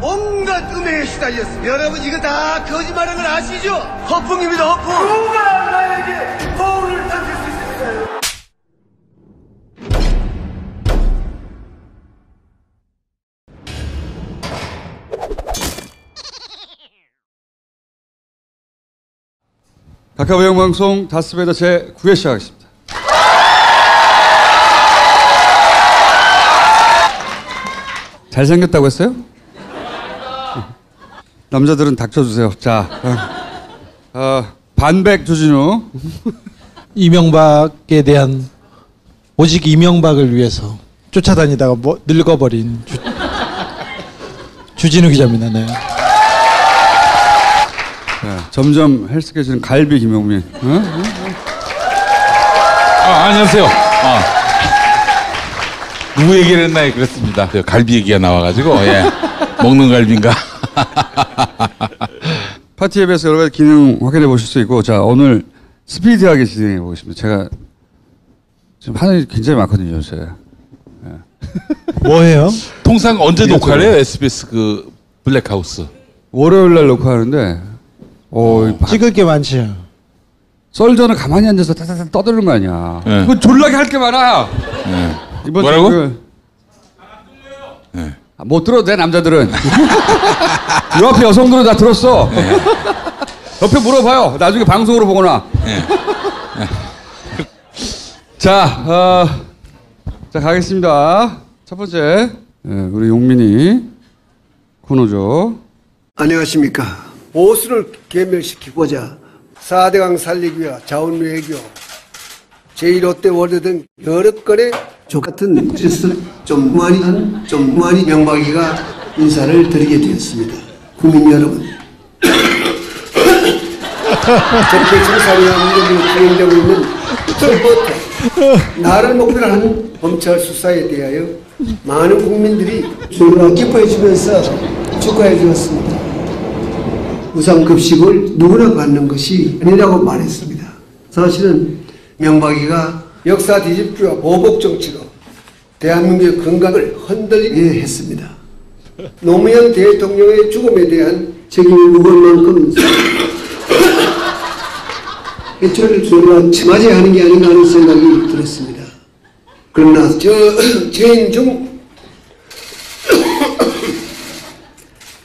온갖 음해에 시달렸습니다. 여러분 이거 다 거짓말인 걸 아시죠? 허풍입니다, 허풍. 누가 나에게 거울을 던질 수 있을까요? 각하배영 방송 다스베더 제9회 시작하겠습니다. 잘생겼다고 했어요? 남자들은 닥쳐주세요. 자, 반백 주진우. 이명박에 대한 오직 이명박을 위해서 쫓아다니다가 늙어버린 주진우 기자입니다. 네. 점점 헬스케지는 갈비 김용민. 안녕하세요. 누구 얘기를 했나요? 그렇습니다. 갈비 얘기가 나와가지고 먹는 갈비인가. 파티에 비해서 여러 가지 기능 확인해 보실 수 있고, 자 오늘 스피디하게 진행해 보겠습니다. 제가 지금 하는 일이 굉장히 많거든요, 요새. 뭐해요? 통상 언제 녹화를 해요? SBS 그 블랙하우스. 월요일 날 녹화하는데, 찍을 게 많지. 썰전은 가만히 앉아서 타타타 떠드는 거 아니야. 네. 그거 졸라게 할 게 많아. 네. 이번 뭐라고? 못 들어도 돼, 남자들은. 요 앞에 여성들은 다 들었어. 네. 옆에 물어봐요. 나중에 방송으로 보거나. 네. 자, 자 가겠습니다. 첫 번째, 우리 용민이 코너죠. 안녕하십니까. 보수를 괴멸시키고자 4대강 살리기 위한 자원 외교, 제1롯데 월드 등 여러 건의 족같은 짓을 좀 많이 명박이가 인사를 드리게 되었습니다. 국민 여러분, 적폐 청산이와 문제로 진행되고 있는 나를 목표로 하는 검찰 수사에 대하여 많은 국민들이 주로 기뻐해 주면서 축하해 주었습니다. 무상급식을 누구나 받는 것이 아니라고 말했습니다. 사실은 명박이가 역사 뒤집기와 보복 정치로 대한민국의 건강을 흔들리게 했습니다. 노무현 대통령의 죽음에 대한 책임을 묵을 만큼 해초를 저희가 맞아야 하는 게 아닌가 하는 생각이 들었습니다. 그러나 죄인 중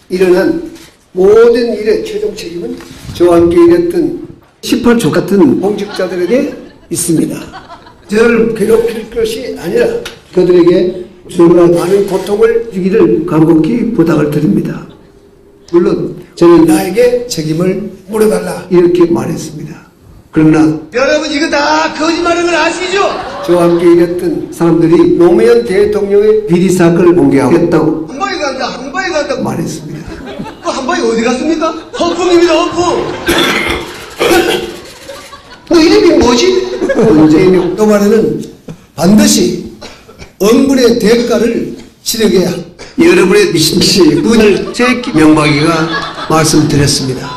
일어난 모든 일의 최종 책임은 저와 함께 일했던 18조 같은 공직자들에게 있습니다. 저를 괴롭힐 것이 아니라 그들에게 저보다 많은 고통을 주기를 간곡히 부탁을 드립니다. 물론 저는 나에게 책임을 물어달라 이렇게 말했습니다. 그러나 여러분 이거 다 거짓말인 걸 아시죠? 저와 함께 일했던 사람들이 노무현 대통령의 비리 사건을 공개하겠다고 한 방에 간다고 말했습니다. 그 한 방에 어디 갔습니까? 허풍입니다, 허풍. 너 이름이 뭐지? 문재인 또말에는 반드시 엄분의 대가를 치르게 여러분의 미신씨 군을 제 명박이가 말씀드렸습니다.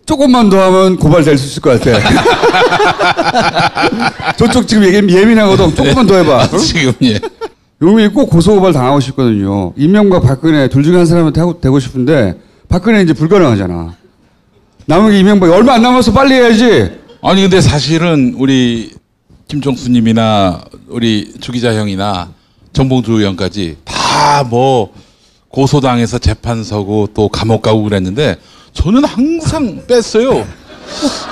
조금만 더 하면 고발될 수 있을 것 같아. 저쪽 지금 예민하거든. 조금만 더 해봐. 지금 용민이 꼭 고소고발 당하고 싶거든요. 이명박 박근혜 둘 중에 한 사람한테 되고 싶은데 박근혜 이제 불가능하잖아. 남은 게 이명박이 얼마 안 남아서 빨리 해야지. 아니 근데 사실은 우리 김종수님이나 우리 주 기자 형이나 정봉주 의원까지 다 뭐 고소당해서 재판 서고 또 감옥 가고 그랬는데 저는 항상 뺐어요.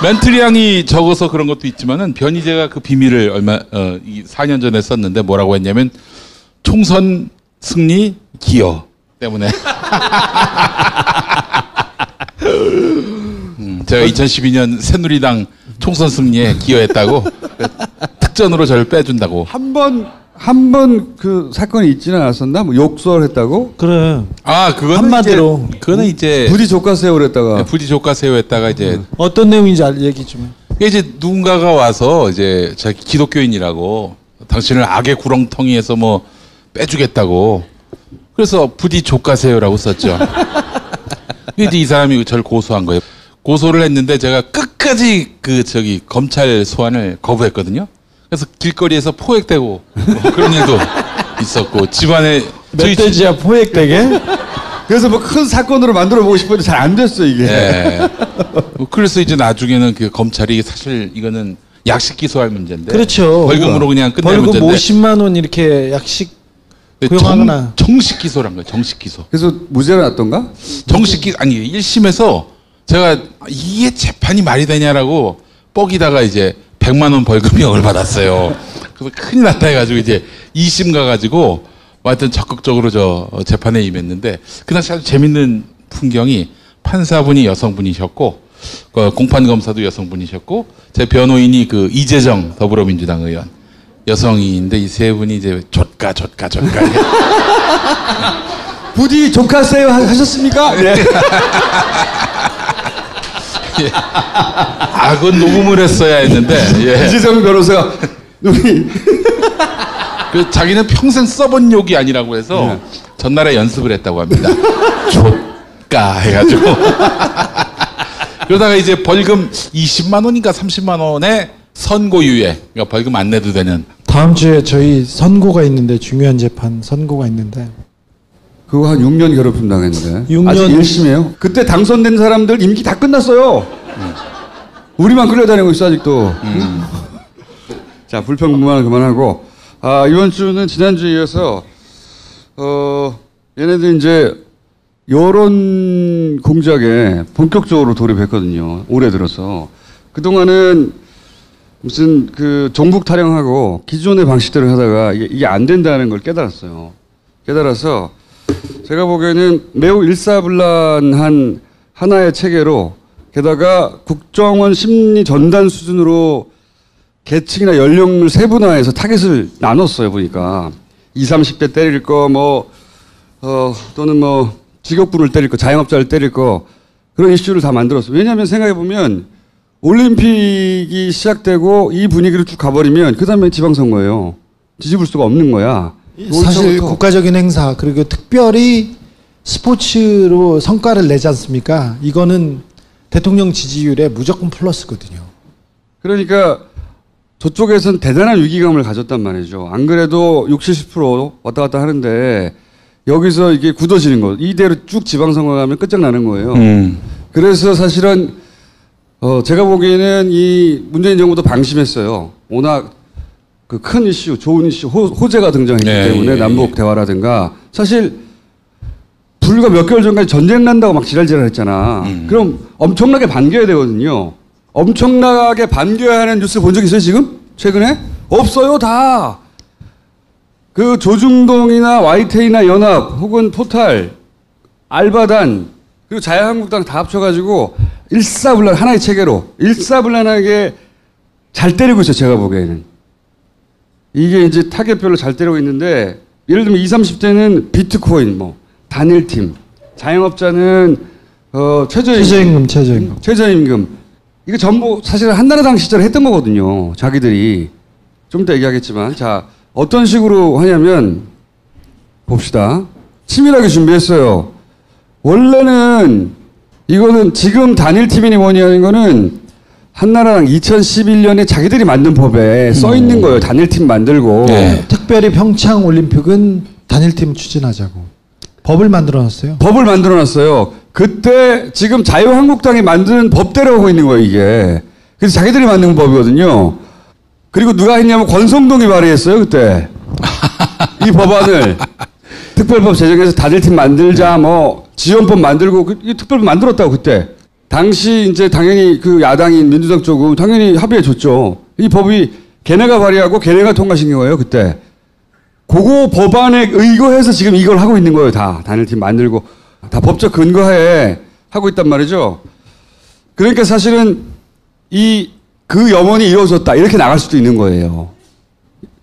멘트량이 적어서 그런 것도 있지만은 변희재가 그 비밀을 4년 전에 썼는데 뭐라고 했냐면 총선 승리 기여 때문에 제가 2012년 새누리당 총선 승리에 기여했다고 특전으로 저를 빼준다고. 한 번 그 사건이 있지는 않았었나? 뭐 욕설했다고? 그래. 그거는 한마디로. 그거는 이제 부디 족가세요 그랬다가. 부디 족가세요 했다가 이제 어떤 내용인지 얘기 좀 해. 이제 누군가가 와서 이제 자기 기독교인이라고 당신을 악의 구렁텅이에서 뭐 빼주겠다고. 그래서 부디 족가세요라고 썼죠. 이제 이 사람이 저를 고소한 거예요. 고소를 했는데 제가 끝까지 검찰 소환을 거부했거든요. 그래서 길거리에서 포획되고 뭐 그런 일도 있었고 집안에 멧돼지야 포획되게? 그래서 뭐 큰 사건으로 만들어 보고 싶었는데 잘 안 됐어 이게. 예. 뭐 그래서 이제 나중에는 그 검찰이 사실 이거는 약식 기소할 문제인데. 그렇죠. 벌금으로 그냥 끝낼 벌금 문제인데. 50만 원 이렇게 약식 근데 고용하거나. 정식 기소란 거예요. 정식 기소. 그래서 무죄가 났던가? 정식 기 아니 1심에서 제가 이게 재판이 말이 되냐라고 뻑이다가 이제 100만 원 벌금형을 받았어요. 그래서 큰일 났다 해가지고 이제 2심 가가지고 하여튼 적극적으로 저 재판에 임했는데 그 당시 아주 재밌는 풍경이 판사분이 여성분이셨고 공판 검사도 여성분이셨고 제 변호인이 그 이재정 더불어민주당 의원 여성인데 이 세 분이 이제 조카 부디 조카세요 하셨습니까? 네. 예. 아, 그건 녹음을 했어야 했는데, 예. 이재정 변호사가 눈이 그 자기는 평생 써본 욕이 아니라고 해서 전날에 연습을 했다고 합니다. 조까 해가지고. 그러다가 이제 벌금 20만 원인가 30만 원에 선고유예, 그러니까 벌금 안 내도 되는. 다음 주에 저희 선고가 있는데 중요한 재판 선고가 있는데 그거 한 6년 괴롭힘 당했는데 6년. 아직 1심이에요. 그때 당선된 사람들 임기 다 끝났어요. 우리만 끌려다니고 있어 아직도. 자, 불평불만은 그만하고 이번 주는 지난주에 이어서 얘네들 이제 여론 공작에 본격적으로 돌입했거든요. 올해 들어서. 그동안은 무슨 그 종북 타령하고 기존의 방식대로 하다가 이게 안 된다는 걸 깨달았어요. 깨달아서 제가 보기에는 매우 일사불란한 하나의 체계로 게다가 국정원 심리 전단 수준으로 계층이나 연령을 세분화해서 타겟을 나눴어요. 보니까 20, 30대 때릴 거 또는 뭐 직업군을 때릴 거 자영업자를 때릴 거 그런 이슈를 다 만들었어요. 왜냐하면 생각해보면 올림픽이 시작되고 이 분위기로 쭉 가버리면 그 다음에 지방선거예요. 뒤집을 수가 없는 거야. 사실 국가적인 행사 그리고 특별히 스포츠로 성과를 내지 않습니까? 이거는 대통령 지지율에 무조건 플러스거든요. 그러니까 저쪽에서는 대단한 위기감을 가졌단 말이죠. 안 그래도 60, 70% 왔다 갔다 하는데 여기서 이게 굳어지는 거. 이대로 쭉 지방선거 가면 끝장나는 거예요. 그래서 사실은 제가 보기에는 이 문재인 정부도 방심했어요. 워낙 그 큰 이슈, 좋은 이슈, 호재가 등장했기 때문에 남북 대화라든가 사실 불과 몇 개월 전까지 전쟁 난다고 막 지랄지랄 했잖아. 그럼 엄청나게 반겨야 되거든요. 엄청나게 반겨야 하는 뉴스 본 적 있어요, 지금? 최근에? 없어요, 다. 그 조중동이나 YTN이나 연합 혹은 포탈, 알바단, 그리고 자유한국당 다 합쳐가지고 일사불란 하나의 체계로 일사불란하게 잘 때리고 있어요, 제가 보기에는. 이게 이제 타겟별로 잘 때리고 있는데 예를 들면 20, 30대는 비트코인, 단일팀, 자영업자는 최저임금. 이거 전부 사실 한나라당 시절에 했던 거거든요. 자기들이. 좀 이따 얘기하겠지만. 자, 어떤 식으로 하냐면, 봅시다. 치밀하게 준비했어요. 원래는, 이거는 지금 단일팀이니 뭐니 하는 거는, 한나라당 2011년에 자기들이 만든 법에 써 있는 거예요. 단일팀 만들고. 네. 특별히 평창 올림픽은 단일팀 추진하자고. 법을 만들어 놨어요. 법을 만들어 놨어요. 그때 지금 자유한국당이 만드는 법대로 하고 있는 거예요, 이게. 그래서 자기들이 만든 법이거든요. 그리고 누가 했냐면 권성동이 발의했어요, 그때. 이 법안을. 특별법 제정해서 단일팀 만들자, 지원법 만들고, 이 특별법 만들었다고, 그때. 당시 이제 당연히 그 야당인 민주당 쪽은 당연히 합의해 줬죠. 이 법이 걔네가 발의하고 걔네가 통과시킨 거예요, 그때. 그거 법안에 의거해서 지금 이걸 하고 있는 거예요, 다. 단일팀 만들고. 다 법적 근거하에 하고 있단 말이죠. 그러니까 사실은 그 염원이 이루어졌다. 이렇게 나갈 수도 있는 거예요.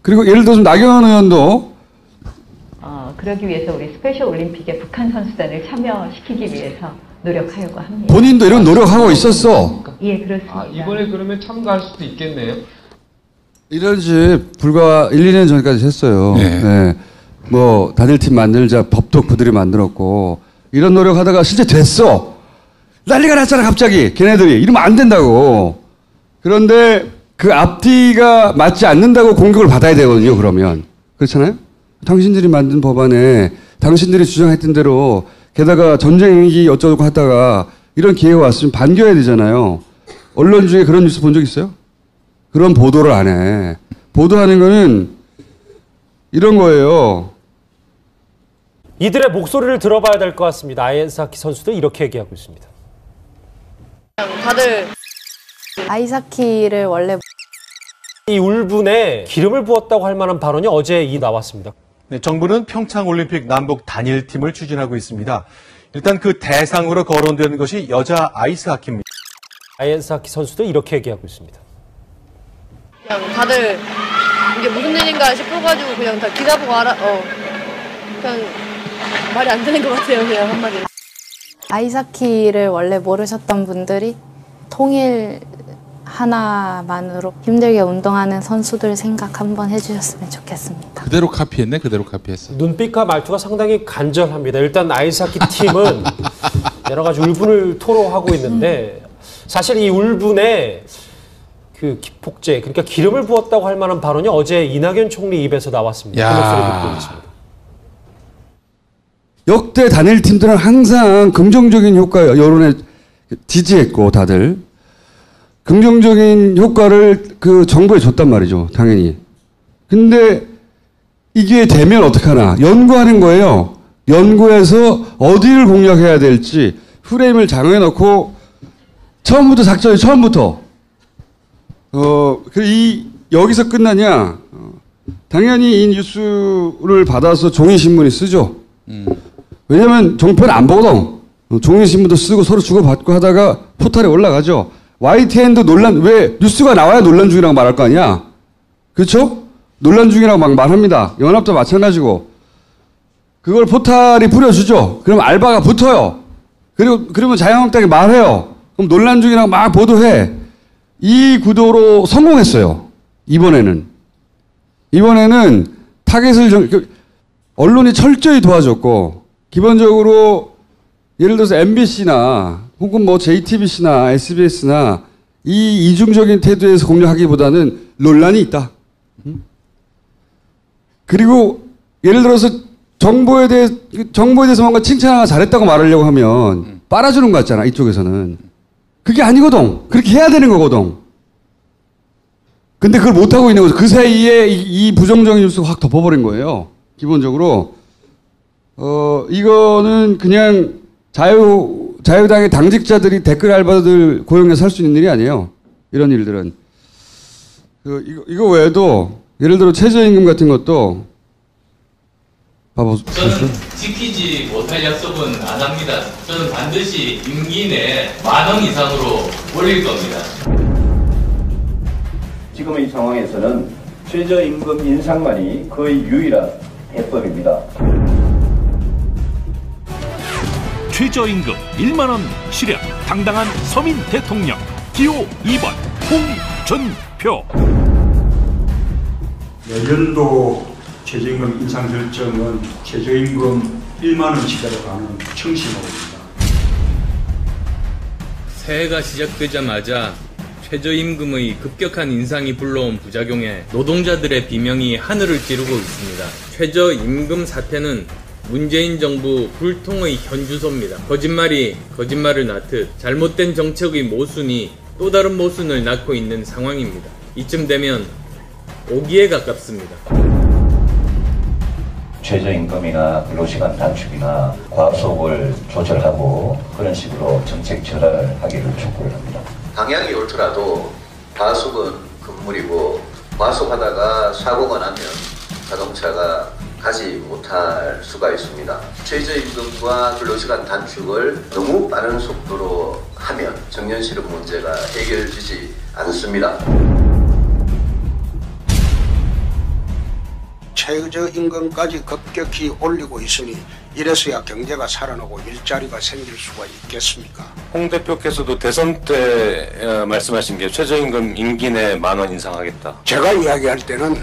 그리고 예를 들어서 나경원 의원도 그러기 위해서 우리 스페셜 올림픽에 북한 선수단을 참여시키기 위해서 노력하려고 합니다. 본인도 이런 노력하고 있었어. 예, 그렇습니다. 이번에 그러면 참가할 수도 있겠네요. 이런 지 불과 1, 2년 전까지 했어요. 네. 단일팀 만들자 법도 그들이 만들었고 이런 노력하다가 실제 됐어. 난리가 났잖아 갑자기 걔네들이 이러면 안 된다고. 그런데 그 앞뒤가 맞지 않는다고 공격을 받아야 되거든요. 그러면 그렇잖아요. 당신들이 만든 법안에 당신들이 주장했던 대로 게다가 전쟁 위기 어쩌고 하다가 이런 기회가 왔으면 반겨야 되잖아요. 언론 중에 그런 뉴스 본 적 있어요? 그런 보도를 안 해. 보도하는 거는 이런 거예요. 이들의 목소리를 들어봐야 될 것 같습니다. 아이스하키 선수도 이렇게 얘기하고 있습니다. 다들 아이스하키를 원래 이 울분에 기름을 부었다고 할 만한 발언이 어제 나왔습니다. 네, 정부는 평창올림픽 남북 단일팀을 추진하고 있습니다. 일단 그 대상으로 거론되는 것이 여자 아이스하키입니다. 아이스하키 선수도 이렇게 얘기하고 있습니다. 그냥 다들 이게 무슨 일인가 싶어가지고 그냥 다 기사 보고 그냥 말이 안 되는 것 같아요. 그냥 한마디로. 아이스하키를 원래 모르셨던 분들이 통일 하나만으로 힘들게 운동하는 선수들 생각 한번 해주셨으면 좋겠습니다. 그대로 카피했네. 그대로 카피했어. 눈빛과 말투가 상당히 간절합니다. 일단 아이스하키 팀은 여러 가지 울분을 토로하고 있는데 사실 이 울분에 그 기폭제, 그러니까 기름을 부었다고 할 만한 발언이 어제 이낙연 총리 입에서 나왔습니다. 그 목소리 듣고 있습니다. 역대 단일팀들은 항상 긍정적인 효과 여론에 지지했고 다들 긍정적인 효과를 그 정부에 줬단 말이죠. 당연히. 근데 이게 되면 어떡하나. 연구하는 거예요. 연구해서 어디를 공략해야 될지 프레임을 정해놓고 처음부터 작전이 처음부터 여기서 끝나냐. 당연히 이 뉴스를 받아서 종이신문이 쓰죠. 왜냐면 정표는 안 보거든. 종이신문도 쓰고 서로 주고받고 하다가 포털에 올라가죠. YTN도 논란, 왜 뉴스가 나와야 논란 중이라고 말할 거 아니야? 그렇죠? 논란 중이라고 막 말합니다. 연합도 마찬가지고. 그걸 포털이 뿌려주죠. 그럼 알바가 붙어요. 그러면 자유한국당이 말해요. 그럼 논란 중이라고 막 보도해. 이 구도로 성공했어요. 이번에는 타겟을 언론이 철저히 도와줬고 기본적으로 예를 들어서 MBC나 혹은 뭐 JTBC나 SBS나 이 이중적인 태도에서 공략하기보다는 논란이 있다. 그리고 예를 들어서 정보에 대해서 뭔가 칭찬하거나 잘했다고 말하려고 하면 빨아주는 거 같잖아. 이쪽에서는. 그게 아니거든. 그렇게 해야 되는 거거든. 근데 그걸 못하고 있는 거죠. 그 사이에 이 부정적인 뉴스가 확 덮어버린 거예요. 기본적으로. 이거는 그냥 자유당의 당직자들이 댓글 알바들 고용해서 할 수 있는 일이 아니에요. 이런 일들은. 이거 외에도 예를 들어 최저임금 같은 것도 저는 지키지 못할 약속은 안 합니다. 저는 반드시 임기 내에 10,000원 이상으로 올릴 겁니다. 지금의 상황에서는 최저임금 인상만이 거의 유일한 해법입니다. 최저임금 10,000원 실현 당당한 서민 대통령 기호 2번 홍준표. 내년도 최저임금 인상 결정은 최저임금 10,000원치대로 가는 청심호입니다. 새해가 시작되자마자 최저임금의 급격한 인상이 불러온 부작용에 노동자들의 비명이 하늘을 찌르고 있습니다. 최저임금 사태는 문재인 정부 불통의 현주소입니다. 거짓말이 거짓말을 낳듯 잘못된 정책의 모순이 또 다른 모순을 낳고 있는 상황입니다. 이쯤 되면 오기에 가깝습니다. 최저임금이나 근로시간 단축이나 과속을 조절하고 그런 식으로 정책 전환을 하기를 촉구를 합니다. 방향이 옳더라도 과속은 금물이고 과속하다가 사고가 나면 자동차가 가지 못할 수가 있습니다. 최저임금과 근로시간 단축을 너무 빠른 속도로 하면 청년실업 문제가 해결되지 않습니다. 최저임금까지 급격히 올리고 있으니 이래서야 경제가 살아나고 일자리가 생길 수가 있겠습니까? 홍 대표께서도 대선 때 말씀하신 게 최저임금 임기 내 10,000원 인상하겠다. 제가 이야기할 때는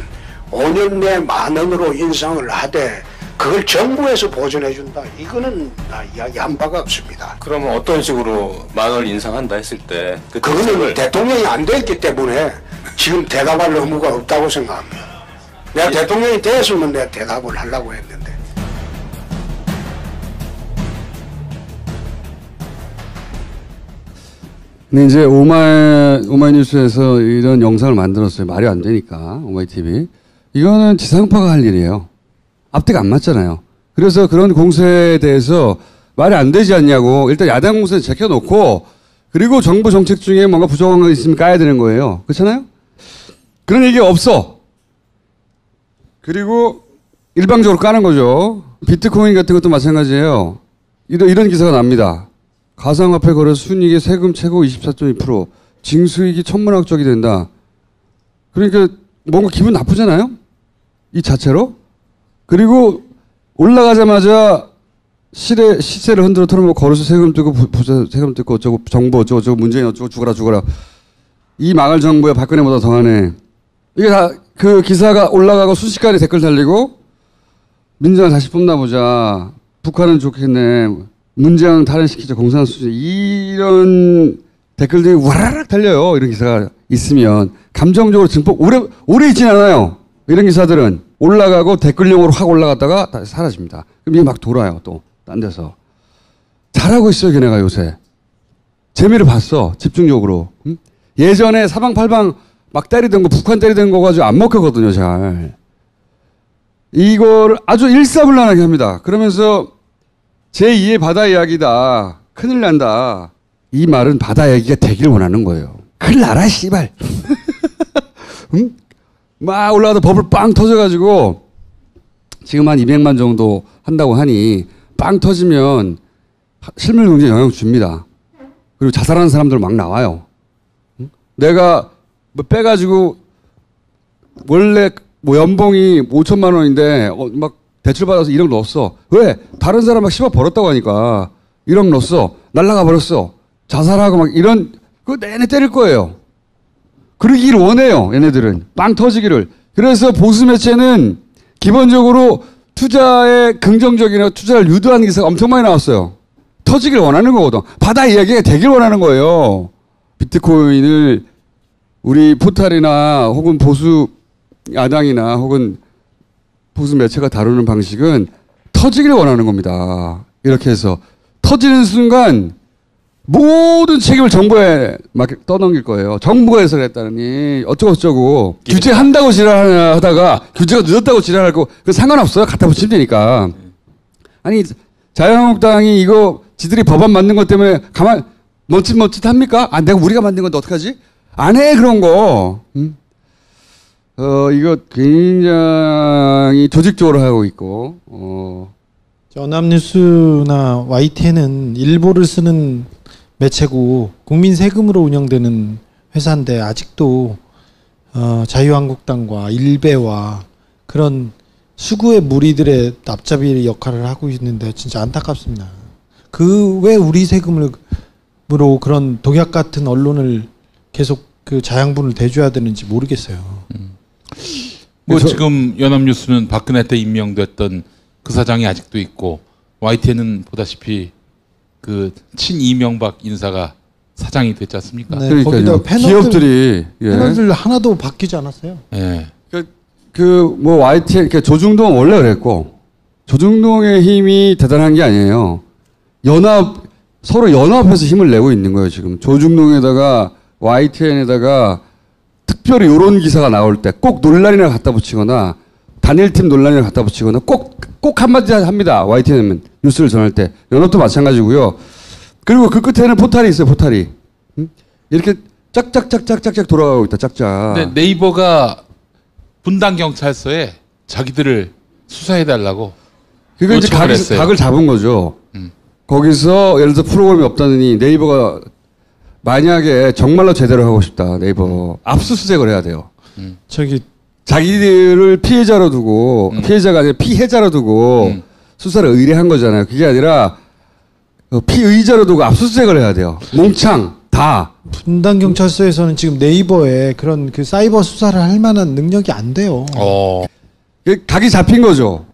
5년 내 10,000원으로 인상을 하되 그걸 정부에서 보전해준다. 이거는 나 이야기한 바가 없습니다. 그러면 어떤 식으로 10,000원 인상한다 했을 때 그거는 대통령이 안 됐기 때문에 지금 대답할 의무가 없다고 생각합니다. 내가 대통령이 됐으면 내가 대답을 하려고 했는데. 근데 이제 오마이뉴스에서 이런 영상을 만들었어요. 말이 안 되니까 오마이TV. 이거는 지상파가 할 일이에요. 앞뒤가 안 맞잖아요. 그래서 그런 공세에 대해서 말이 안 되지 않냐고 일단 야당 공세는 제껴놓고 그리고 정부 정책 중에 뭔가 부족한 거 있으면 까야 되는 거예요. 그렇잖아요? 그런 얘기 없어. 그리고 일방적으로 까는 거죠. 비트코인 같은 것도 마찬가지예요. 이런 기사가 납니다. 가상화폐 거래 순이익의 세금 최고 24.2%, 징수익이 천문학적이 된다. 그러니까 뭔가 기분 나쁘잖아요? 이 자체로. 그리고 올라가자마자 시세를 흔들어 털어놓고 거래소 세금 뜯고 부자 세금 뜯고 어쩌고 정부 어쩌고 문재인 어쩌고 죽어라. 이 망할 정부에 박근혜보다 더하네. 이게 다 그 기사가 올라가고 순식간에 댓글 달리고 민주당 다시 뽑나 보자. 북한은 좋겠네. 문재인 탈환시키자. 공산화 수준. 이런 댓글들이 와라락 달려요. 이런 기사가 있으면. 감정적으로 증폭 오래 있진 않아요. 이런 기사들은 올라가고 댓글용으로 확 올라갔다가 다시 사라집니다. 그럼 이게 막 돌아요. 또 딴 데서. 잘하고 있어요. 걔네가 요새. 재미를 봤어. 집중적으로. 응? 예전에 사방팔방 막 때리던 거 북한 때리던 거 가지고 안 먹혔거든요. 잘. 이걸 아주 일사불란하게 합니다. 그러면서 제2의 바다 이야기다. 큰일 난다. 이 말은 바다 이야기가 되길 원하는 거예요. 큰일 나라 씨발. 응? 막 올라가다 버블 빵 터져가지고 지금 한 200만 정도 한다고 하니 빵 터지면 실물 경제에 영향 줍니다. 그리고 자살하는 사람들 막 나와요. 응? 내가 뭐 빼가지고 원래 뭐 연봉이 5천만 원인데 막 대출 받아서 1억 넣었어. 왜? 다른 사람 막 10억 벌었다고 하니까 1억 넣었어. 날라가 버렸어. 자살하고 막 이런 그거 내내 때릴 거예요. 그러기를 원해요. 얘네들은. 빵 터지기를. 그래서 보수 매체는 기본적으로 투자에 긍정적이나 투자를 유도하는 기사가 엄청 많이 나왔어요. 터지기를 원하는 거거든. 바다 이야기가 되길 원하는 거예요. 비트코인을 우리 포탈이나 혹은 보수 야당이나 혹은 보수 매체가 다루는 방식은 터지기를 원하는 겁니다. 이렇게 해서 터지는 순간 모든 책임을 정부에 막 떠넘길 거예요. 정부가 해서 그랬다니 어쩌고 규제한다고 지랄하다가 규제가 늦었다고 지랄하고 그 상관없어요. 갖다 붙이면 되니까. 아니 자유한국당이 이거 지들이 법안 만든 것 때문에 가만 멈칫합니까? 아 내가 우리가 만든 건데 어떡하지? 안 해 그런 거. 이거 굉장히 조직적으로 하고 있고. 연합뉴스나 YTN은 일보를 쓰는 매체고 국민 세금으로 운영되는 회사인데 아직도 자유한국당과 일베와 그런 수구의 무리들의 납작비 역할을 하고 있는데 진짜 안타깝습니다. 그 왜 우리 세금으로 그런 독약 같은 언론을 계속 그 자양분을 대줘야 되는지 모르겠어요. 뭐 지금 연합뉴스는 박근혜 때 임명됐던 그 사장이 아직도 있고 YTN은 보다시피 그 친이명박 인사가 사장이 됐지 않습니까? 네, 거기다 기업들이 패널들 하나도 바뀌지 않았어요. 예. 뭐 YTN 조중동 원래 그랬고 조중동의 힘이 대단한 게 아니에요. 서로 연합해서 힘을 내고 있는 거예요 지금. 조중동에다가 YTN에다가 특별히 이런 기사가 나올 때 꼭 논란이나 갖다 붙이거나 단일팀 논란이나 갖다 붙이거나 꼭 한마디 합니다. YTN은 뉴스를 전할 때. 연합도 마찬가지고요. 그리고 그 끝에는 포탈이 있어요. 포탈이. 응? 이렇게 짝짝짝짝짝 돌아가고 있다. 짝짝. 근데 네이버가 분당 경찰서에 자기들을 수사해달라고. 그거 이제 각을 잡은 거죠. 거기서 예를 들어 프로그램이 없다느니 네이버가 만약에 정말로 제대로 하고 싶다. 네이버 압수수색을 해야 돼요. 자기들을 피해자로 두고 피해자가 아니라 피해자로 두고 수사를 의뢰한 거잖아요. 그게 아니라 피의자로 두고 압수수색을 해야 돼요. 몽창 다. 분당 경찰서에서는 지금 네이버에 그런 그 사이버 수사를 할 만한 능력이 안 돼요. 각이 잡힌 거죠.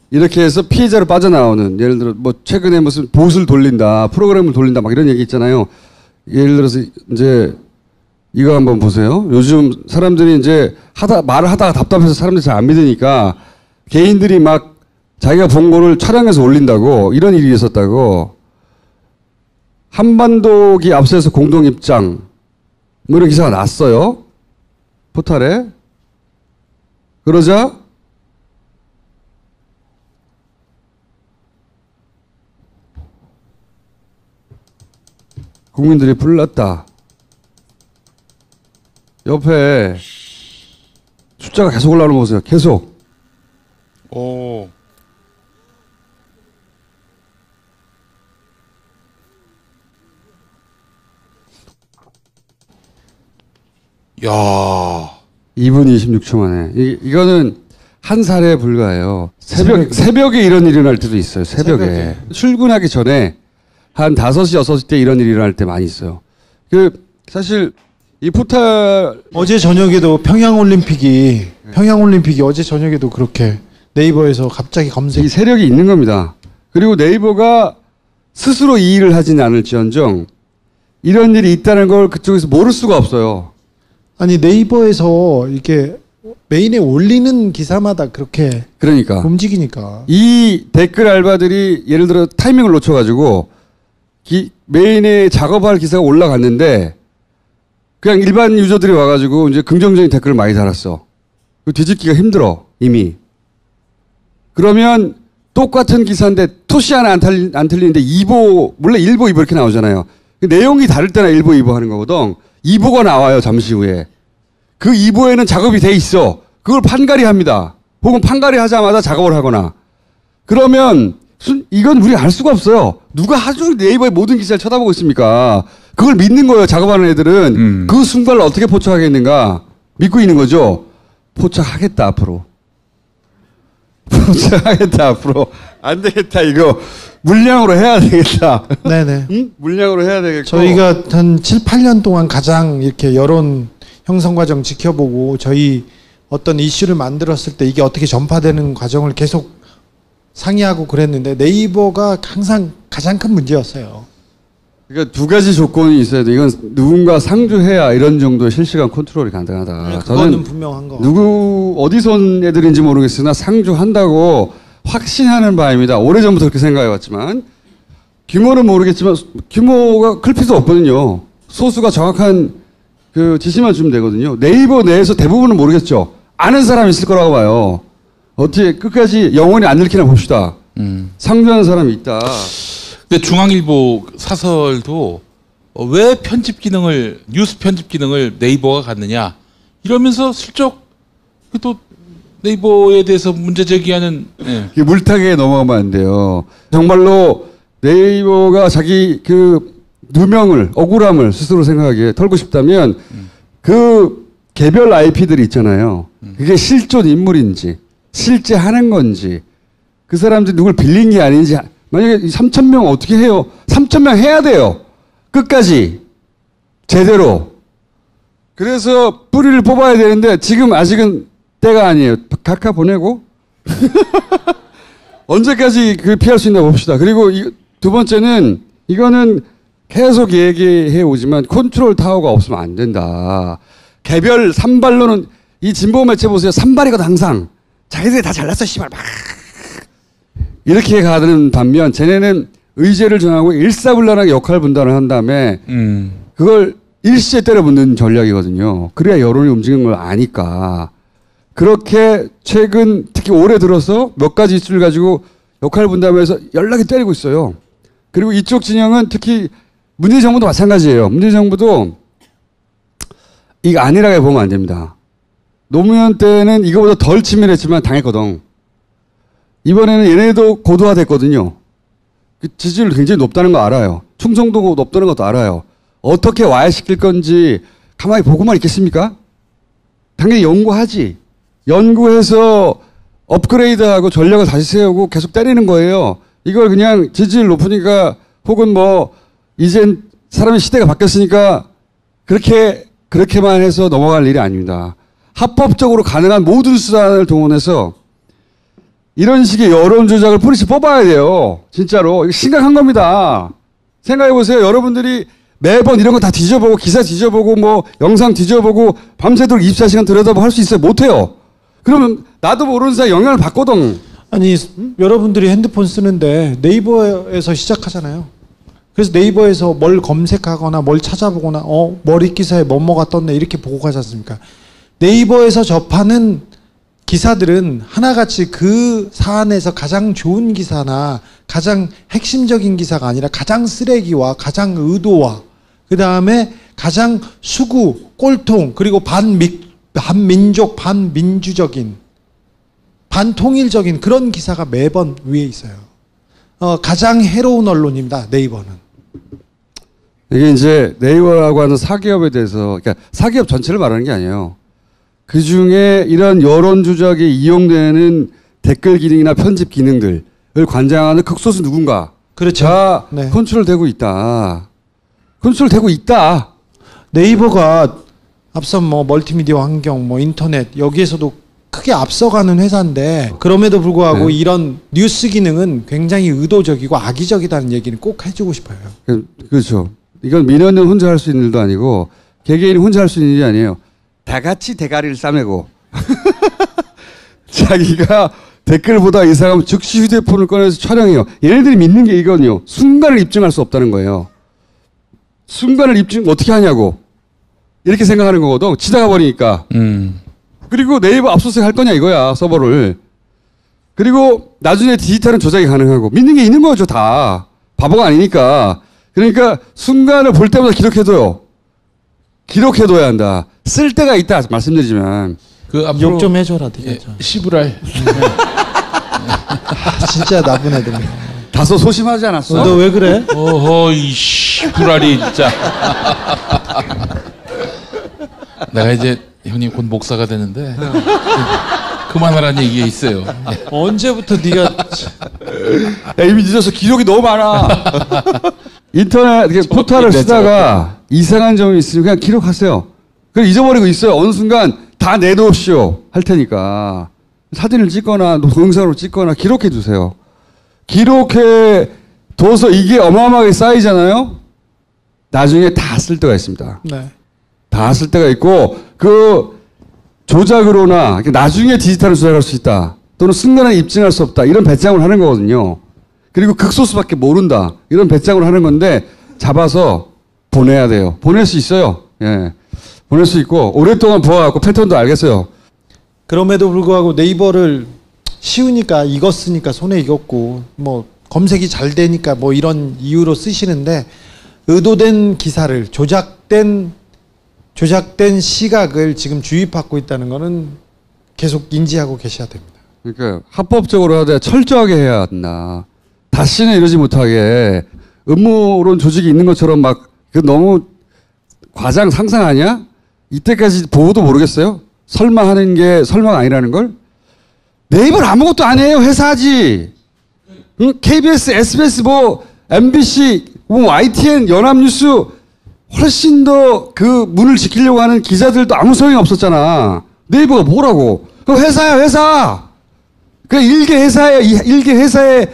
이렇게 해서 피해자로 빠져나오는 예를 들어 뭐 최근에 무슨 봇을 돌린다, 프로그램을 돌린다 막 이런 얘기 있잖아요. 예를 들어서 이제 이거 한번 보세요. 요즘 사람들이 이제 말을 하다가 답답해서 사람들이 잘 안 믿으니까 개인들이 막 자기가 본 거를 촬영해서 올린다고 이런 일이 있었다고. 한반도기 앞서서 공동 입장 뭐 이런 기사가 났어요. 포털에. 그러자 국민들이 불났다. 옆에 숫자가 계속 올라오는 거 보세요. 계속. 오. 야. 2분 26초 만에. 이거는 한 살에 불과해요. 새벽에 이런 일이 일어날 때도 있어요. 새벽에. 출근하기 전에 한 5시, 6시 때 이런 일이 일어날 때 많이 있어요. 사실 이 포털 어제 저녁에도 평양올림픽이 어제 저녁에도 그렇게 네이버에서 갑자기 검색. 이 세력이 있는 겁니다. 그리고 네이버가 스스로 이 일을 하지는 않을지언정 이런 일이 있다는 걸 그쪽에서 모를 수가 없어요. 아니 네이버에서 이렇게 메인에 올리는 기사마다 그렇게 그러니까 움직이니까 이 댓글 알바들이 예를 들어 타이밍을 놓쳐가지고 메인에 작업할 기사가 올라갔는데 그냥 일반 유저들이 와가지고 이제 긍정적인 댓글을 많이 달았어. 뒤집기가 힘들어 이미. 그러면 똑같은 기사인데 토시 하나 안 틀리는데 2보 몰래 1보 2보 이렇게 나오잖아요. 내용이 다를 때나 1보 2보 하는 거거든. 2보가 나와요 잠시 후에. 그 2보에는 작업이 돼 있어. 그걸 판가리 합니다. 혹은 판가리 하자마자 작업을 하거나. 그러면 이건 우리가 알 수가 없어요. 누가 하루 종일 네이버의 모든 기사를 쳐다보고 있습니까? 그걸 믿는 거예요. 작업하는 애들은. 그 순간을 어떻게 포착하겠는가. 믿고 있는 거죠. 포착하겠다 앞으로. 포착하겠다 앞으로. 안 되겠다 이거. 물량으로 해야 되겠다. 네네. 응? 물량으로 해야 되겠고. 저희가 한 7, 8년 동안 가장 이렇게 여론 형성 과정 지켜보고 저희 어떤 이슈를 만들었을 때 이게 어떻게 전파되는 과정을 계속 상의하고 그랬는데 네이버가 항상 가장 큰 문제였어요. 그러니까 두 가지 조건이 있어야 돼. 이건 누군가 상주해야 이런 정도의 실시간 컨트롤이 가능하다. 네, 그거는 분명한 거. 어디서 온 애들인지 모르겠으나 상주한다고 확신하는 바입니다. 오래전부터 그렇게 생각해왔지만 규모는 모르겠지만 규모가 클 필요도 없거든요. 소수가 정확한 그 지시만 주면 되거든요. 네이버 내에서 대부분은 모르겠죠. 아는 사람이 있을 거라고 봐요. 어떻게 끝까지 영원히 안 읽히나 봅시다. 상주하는 사람이 있다. 근데 중앙일보 사설도 왜 편집 기능을 뉴스 편집 기능을 네이버가 갖느냐 이러면서 슬쩍 또 네이버에 대해서 문제 제기하는 예. 물타기에 넘어가면 안 돼요. 정말로 네이버가 자기 그 누명을 억울함을 스스로 생각하기에 털고 싶다면 그 개별 IP들이 있잖아요. 그게 실존 인물인지 실제 하는 건지 그 사람들이 누굴 빌린 게 아닌지 만약에 3,000명 어떻게 해요? 3,000명 해야 돼요. 끝까지 제대로. 그래서 뿌리를 뽑아야 되는데 지금 아직은 때가 아니에요. 각하 보내고 언제까지 그 피할 수 있나 봅시다. 그리고 두 번째는 이거는 계속 얘기해 오지만 컨트롤 타워가 없으면 안 된다. 개별 산발로는 이 진보 매체 보세요. 산발이거든 항상. 자기들이 다 잘났어 씨발 막 이렇게 가는 반면 쟤네는 의제를 정하고 일사불란하게 역할 분담을 한 다음에 그걸 일시에 때려붓는 전략이거든요. 그래야 여론이 움직이는 걸 아니까. 그렇게 최근 특히 올해 들어서 몇 가지 이슈를 가지고 역할 분담해서 연락이 때리고 있어요. 그리고 이쪽 진영은 특히 문재인 정부도 마찬가지예요. 문재인 정부도 이거 안일하게 보면 안 됩니다. 노무현 때는 이거보다 덜 치밀했지만 당했거든. 이번에는 얘네도 고도화됐거든요. 그 지지율 굉장히 높다는 거 알아요. 충성도가 높다는 것도 알아요. 어떻게 와해시킬 건지 가만히 보고만 있겠습니까? 당연히 연구하지. 연구해서 업그레이드하고 전략을 다시 세우고 계속 때리는 거예요. 이걸 그냥 지지율 높으니까 혹은 뭐 이젠 사람의 시대가 바뀌었으니까 그렇게만 해서 넘어갈 일이 아닙니다. 합법적으로 가능한 모든 수단을 동원해서 이런 식의 여론 조작을 뿌리치 뽑아야 돼요. 진짜로. 이거 심각한 겁니다. 생각해 보세요. 여러분들이 매번 이런 거 다 뒤져보고 기사 뒤져보고 뭐 영상 뒤져보고 밤새도록 24시간 들여다보고 할 수 있어요? 못해요. 그러면 나도 모르는 사이에 영향을 받거든. 아니 여러분들이 핸드폰 쓰는데 네이버에서 시작하잖아요. 그래서 네이버에서 뭘 검색하거나 뭘 찾아보거나 머리 기사에 뭐뭐가 떴네 이렇게 보고 가지 않습니까? 네이버에서 접하는 기사들은 하나같이 그 사안에서 가장 좋은 기사나 가장 핵심적인 기사가 아니라 가장 쓰레기와 가장 의도와 그 다음에 가장 수구, 꼴통 그리고 반민족, 반민주적인 반통일적인 그런 기사가 매번 위에 있어요. 가장 해로운 언론입니다. 네이버는. 이게 이제 네이버라고 하는 사기업에 대해서 그러니까 사기업 전체를 말하는 게 아니에요. 그 중에 이런 여론 조작에 이용되는 댓글 기능이나 편집 기능들을 관장하는 극소수 누군가. 그렇죠. 네. 컨트롤되고 있다. 컨트롤되고 있다. 네이버가 앞선 뭐 멀티미디어 환경, 뭐 인터넷 여기에서도 크게 앞서가는 회사인데 그럼에도 불구하고 이런 뉴스 기능은 굉장히 의도적이고 악의적이다는 얘기는 꼭 해주고 싶어요. 그렇죠. 이건 민원은 혼자 할 수 있는 일도 아니고 개개인이 혼자 할 수 있는 일이 아니에요. 다 같이 대가리를 싸매고 자기가 댓글 보다 이상하면 즉시 휴대폰을 꺼내서 촬영해요. 얘네들이 믿는 게 이거든요. 순간을 입증할 수 없다는 거예요. 순간을 입증 어떻게 하냐고 이렇게 생각하는 거거든. 치다가 버리니까. 그리고 네이버 압수수색 할 거냐 이거야 서버를. 그리고 나중에 디지털은 조작이 가능하고 믿는 게 있는 거죠 다. 바보가 아니니까. 그러니까 순간을 볼 때마다 기록해둬요. 기록해둬야 한다. 쓸 때가 있다 말씀드리지만. 욕 좀 해줘라 되겠죠. 시부랄. 진짜 나쁜 애들이네. 다소 소심하지 않았어? 너 왜 그래? 어허 이 시부랄이 진짜. 내가 이제 형님 곧 목사가 되는데 그만하라는 얘기가 있어요. 언제부터 네가 야, 이미 늦어서 기록이 너무 많아. 인터넷 포털을 쓰다가 이상한 점이 있으면 그냥 기록하세요. 그럼 잊어버리고 있어요. 어느 순간 다 내놓으시오 할 테니까 사진을 찍거나 동영상으로 찍거나 기록해 두세요. 기록해 둬서 이게 어마어마하게 쌓이잖아요. 나중에 다 쓸 때가 있습니다. 네. 다 쓸 때가 있고 그 조작으로나 나중에 디지털을 조작할 수 있다. 또는 순간에 입증할 수 없다. 이런 배짱을 하는 거거든요. 그리고 극소수밖에 모른다. 이런 배짱을 하는 건데 잡아서 보내야 돼요. 보낼 수 있어요. 예. 보낼 수 있고 오랫동안 보아갖고 패턴도 알겠어요. 그럼에도 불구하고 네이버를 쉬우니까 익었으니까 손에 익었고 뭐 검색이 잘 되니까 뭐 이런 이유로 쓰시는데 의도된 기사를 조작된 시각을 지금 주입하고 있다는 거는 계속 인지하고 계셔야 됩니다. 그러니까 합법적으로 하되 철저하게 해야 한다. 다시는 이러지 못하게 음모론 조직이 있는 것처럼 막 너무 과장 상상 아니야? 이때까지 보고도 모르겠어요? 설마 하는 게 설마가 아니라는 걸? 네이버는 아무것도 안 해요. 회사지. 응? KBS, SBS, 뭐 MBC, 뭐 YTN, 연합뉴스 훨씬 더 그 문을 지키려고 하는 기자들도 아무 소용이 없었잖아. 네이버가 뭐라고? 그 회사야 회사. 그 일개 회사에 일개 회사에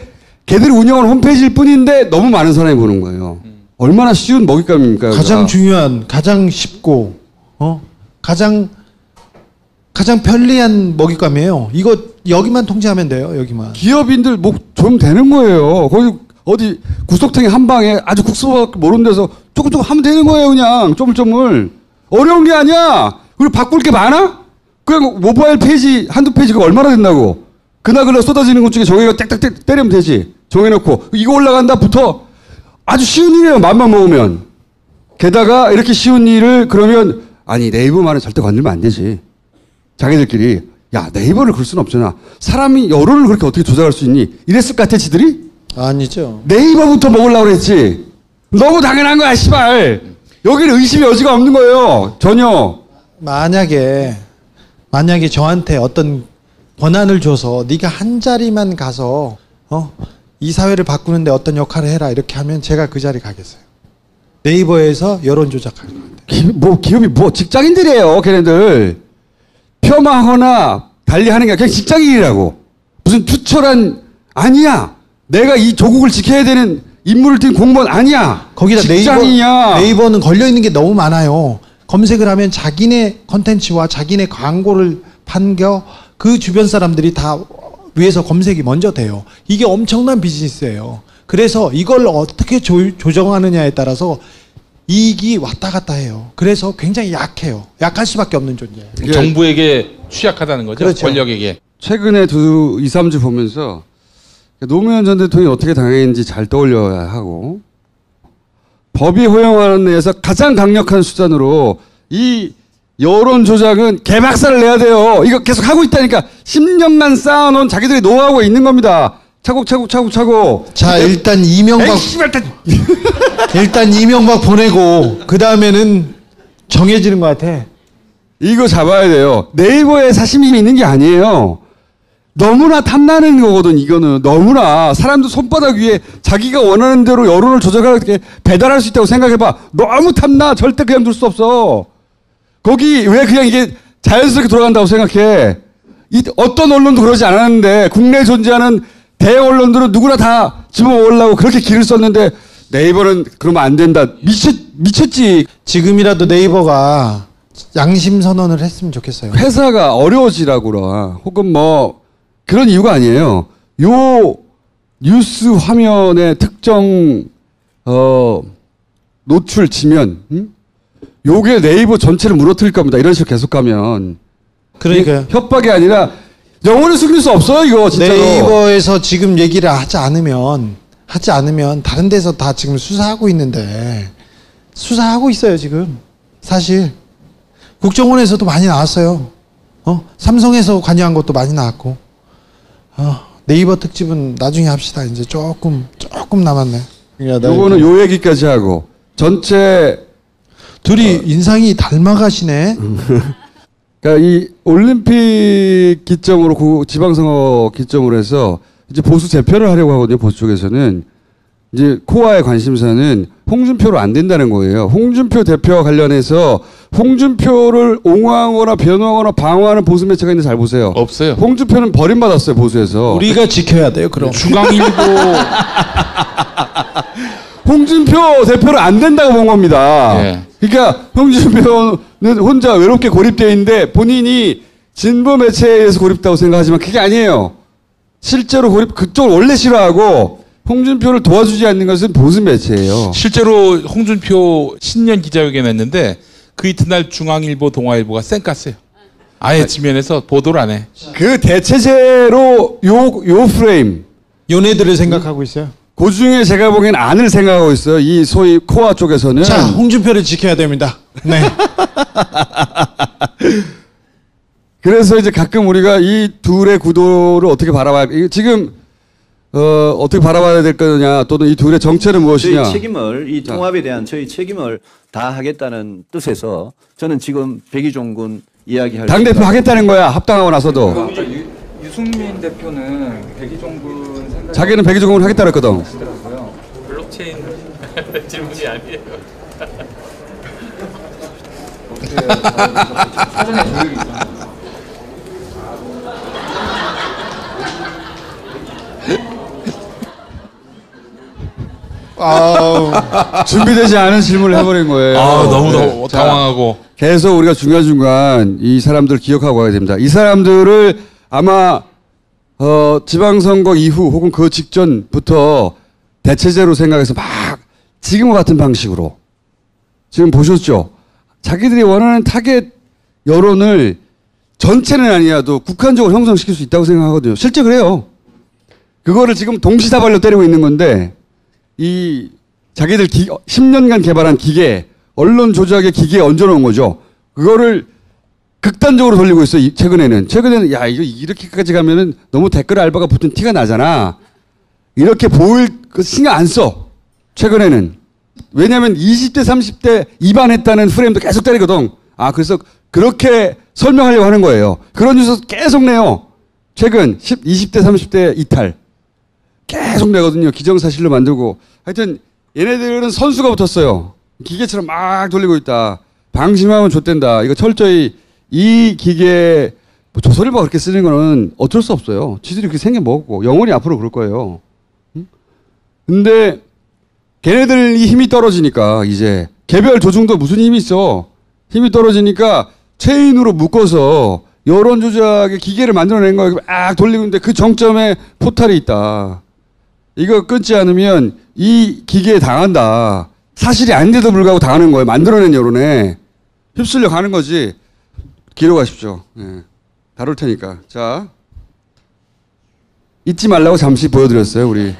걔들이 운영하는 홈페이지일 뿐인데 너무 많은 사람이 보는 거예요. 얼마나 쉬운 먹잇감입니까? 가장 중요한, 가장 쉽고 가장 편리한 먹잇감이에요. 이거 여기만 통제하면 돼요. 여기만. 기업인들 목 좀 되는 거예요. 거기 어디 구석탱이 한 방에 아주 국수밖에 모르는 데서 조금 하면 되는 거예요. 그냥 쪼물쪼물. 어려운 게 아니야. 그리고 바꿀 게 많아? 그냥 모바일 페이지 한두 페이지가 얼마나 된다고. 그날 쏟아지는 것 중에 정해가 땡땡땡 때리면 되지. 정해놓고 이거 올라간다부터 아주 쉬운 일이에요. 맘만 먹으면. 게다가 이렇게 쉬운 일을 그러면 아니 네이버만은 절대 건들면 안 되지. 자기들끼리 야 네이버를 그럴 수는 없잖아. 사람이 여론을 그렇게 어떻게 조작할 수 있니? 이랬을 것 같아 지들이? 아니죠. 네이버부터 먹으려고 그랬지. 너무 당연한 거야 씨발. 여기는 의심의 여지가 없는 거예요. 전혀. 만약에 저한테 어떤 권한을 줘서 네가 한 자리만 가서 이 사회를 바꾸는데 어떤 역할을 해라 이렇게 하면 제가 그 자리 가겠어요. 네이버에서 여론 조작할 것 기업이 직장인들이에요. 걔네들. 폄하하거나 달리하는 게 그냥 직장인이라고. 무슨 투철한 아니야. 내가 이 조국을 지켜야 되는 인물을 띈 공무원 아니야. 거기다 직장이냐. 네이버는 걸려 있는 게 너무 많아요. 검색을 하면 자기네 컨텐츠와 자기네 광고를 판겨 그 주변 사람들이 다 위에서 검색이 먼저 돼요. 이게 엄청난 비즈니스예요. 그래서 이걸 어떻게 조정하느냐에 따라서 이익이 왔다 갔다 해요. 그래서 굉장히 약해요. 약할 수밖에 없는 존재예요. 정부에게 취약하다는 거죠. 그렇죠. 권력에게. 최근에 2, 3주 보면서 노무현 전 대통령이 어떻게 당했는지 잘 떠올려야 하고 법이 허용하는 데에서 가장 강력한 수단으로 이 여론 조작은 개박살을 내야 돼요. 이거 계속 하고 있다니까. 10년간 쌓아놓은 자기들이 노하우가 있는 겁니다. 차곡차곡. 자, 일단 이명박 일단 이명박 보내고 그 다음에는 정해지는 것 같아. 이거 잡아야 돼요. 네이버에 사심이 있는 게 아니에요. 너무나 탐나는 거거든. 이거는 너무나 사람들 손바닥 위에 자기가 원하는 대로 여론을 조작하게 배달할 수 있다고 생각해봐. 너무 탐나. 절대 그냥 둘 수 없어. 거기 왜 그냥 이게 자연스럽게 돌아간다고 생각해. 어떤 언론도 그러지 않았는데 국내에 존재하는 대형 언론들은 누구나 다 집어먹으려고 그렇게 길을 썼는데 네이버는 그러면 안 된다. 미쳤지. 지금이라도 네이버가 양심 선언을 했으면 좋겠어요. 회사가 어려워지라고라. 혹은 뭐 그런 이유가 아니에요. 요 뉴스 화면에 특정 노출 지면 요게 네이버 전체를 무너뜨릴 겁니다. 이런 식으로 계속 가면. 그러니까요. 협박이 아니라 영원히 숨길 수 없어요. 이거 진짜로. 네이버에서 지금 얘기를 하지 않으면 다른 데서 다 지금 수사하고 있는데 수사하고 있어요 지금. 사실 국정원에서도 많이 나왔어요. 삼성에서 관여한 것도 많이 나왔고. 네이버 특집은 나중에 합시다. 이제 조금 남았네. 요거는 요 얘기까지 하고 전체 둘이 인상이 닮아가시네. 그러니까 이 올림픽 기점으로 지방선거 기점으로 해서 이제 보수 재편을 하려고 하거든요. 보수 쪽에서는 이제 코어의 관심사는 홍준표로 안 된다는 거예요. 홍준표 대표와 관련해서 홍준표를 옹호하거나 변호하거나 방어하는 보수 매체가 있는지 잘 보세요. 없어요. 홍준표는 버림받았어요. 보수에서. 우리가 지켜야 돼요. 그럼. 중앙일보 홍준표 대표를 안 된다고 본 겁니다. 예. 그러니까 홍준표는 혼자 외롭게 고립되어 있는데 본인이 진보 매체에 의해서 고립다고 생각하지만 그게 아니에요. 실제로 그쪽을 원래 싫어하고 홍준표를 도와주지 않는 것은 보수 매체예요. 실제로 홍준표 신년 기자회견 했는데 그 이튿날 중앙일보, 동아일보가 쌩깠어요. 아예 지면에서 보도를 안 해. 그 대체제로 요 프레임. 요네들을 생각하고 있어요. 그 중에 제가 보기엔 안을 생각하고 있어요. 이 소위 코아 쪽에서는. 자, 홍준표를 지켜야 됩니다. 네. 그래서 이제 가끔 우리가 이 둘의 구도를 어떻게 바라봐야, 지금, 어떻게 바라봐야 될 거냐, 또는 이 둘의 정체는 무엇이냐. 저희 책임을, 이 통합에 대한 저희 책임을 다하겠다는 뜻에서 저는 지금 백의종 군 이야기할 당대표 하겠다는 거야, 합당하고 나서도. 유승민 대표는 백의종 군 생각 자기는 백의종 군을 하겠다 그랬거든. 블록체인 질문이 아니에요. 사전에 조율이 있잖아요. 준비되지 않은 질문을 해버린 거예요. 너무 당황하고. 계속 우리가 중간중간 이 사람들 기억하고 가야 됩니다. 이 사람들을 아마 지방선거 이후 혹은 그 직전부터 대체제로 생각해서 막 지금과 같은 방식으로 지금 보셨죠? 자기들이 원하는 타겟 여론을 전체는 아니어도 국한적으로 형성시킬 수 있다고 생각하거든요. 실제 그래요. 그거를 지금 동시다발로 때리고 있는 건데 이 자기들 10년간 개발한 기계, 언론 조작의 기계에 얹어놓은 거죠. 그거를 극단적으로 돌리고 있어요. 최근에는 야 이거 이렇게까지 가면은 너무 댓글 알바가 붙은 티가 나잖아. 이렇게 보일 거 신경 안 써. 최근에는. 왜냐하면 20대 30대 입안했다는 프레임도 계속 때리거든. 그래서 그렇게 설명하려고 하는 거예요. 그런 뉴스 계속 내요. 최근 20대 30대 이탈 계속 내거든요. 기정사실로 만들고. 하여튼 얘네들은 선수가 붙었어요. 기계처럼 막 돌리고 있다. 방심하면 좆된다. 이거 철저히 이 기계 조선일보가 그렇게 쓰는 거는 어쩔 수 없어요. 지들이 그렇게 생겨 먹었고 영원히 앞으로 그럴 거예요. 근데 걔네들이 힘이 떨어지니까 이제 개별 조중도 무슨 힘이 있어. 힘이 떨어지니까 체인으로 묶어서 여론 조작의 기계를 만들어낸 거야. 막 돌리고 있는데 그 정점에 포탈이 있다. 이거 끊지 않으면 이 기계에 당한다. 사실이 아닌데도 불구하고 당하는 거예요. 만들어낸 여론에 휩쓸려 가는 거지. 기로 가십시오. 예. 다룰 테니까. 자, 잊지 말라고 잠시 보여드렸어요. 우리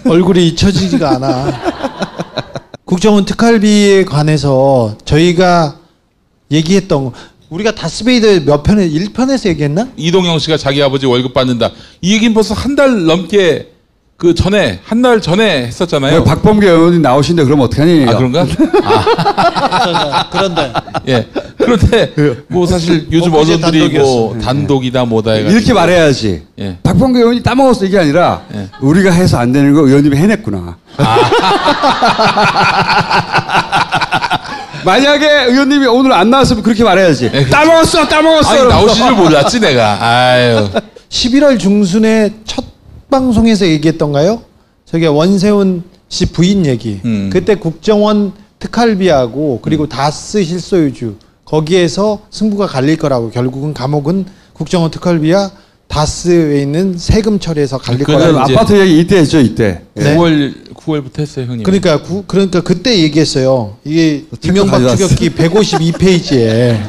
얼굴이 잊혀지지가 않아. 국정원 특활비에 관해서 저희가 얘기했던 거, 우리가 다스베이더 몇 편에 1편에서 얘기했나? 이동영 씨가 자기 아버지 월급 받는다. 이 얘기는 벌써 한 달 넘게 그 전에 한 달 전에 했었잖아요. 박범계 의원이 나오신데 그럼 어떡하니? 아 그런가? 아. 그런데 예. 그런데 뭐 사실 요즘 언론들이 뭐 단독이다 뭐다 해가지고 이렇게 말해야지. 예. 박범계 의원이 따먹었어 이게 아니라 우리가 해서 안 되는 거 의원님이 해냈구나. 만약에 의원님이 오늘 안 나왔으면 그렇게 말해야지. 따먹었어. 아니 나오실 줄 몰랐지 내가. 아유. 11월 중순에 첫 방송에서 얘기했던가요? 저기 원세훈 씨 부인 얘기. 그때 국정원 특활비하고 그리고 다스 실소유주 거기에서 승부가 갈릴 거라고. 결국은 감옥은 국정원 특활비와 다스에 있는 세금 처리에서 갈릴 거라고. 아파트 얘기 이때 했죠 이때. 네. 9월부터 했어요 형님. 그러니까 그때 얘기했어요. 이게 이명박 추격기 152페이지에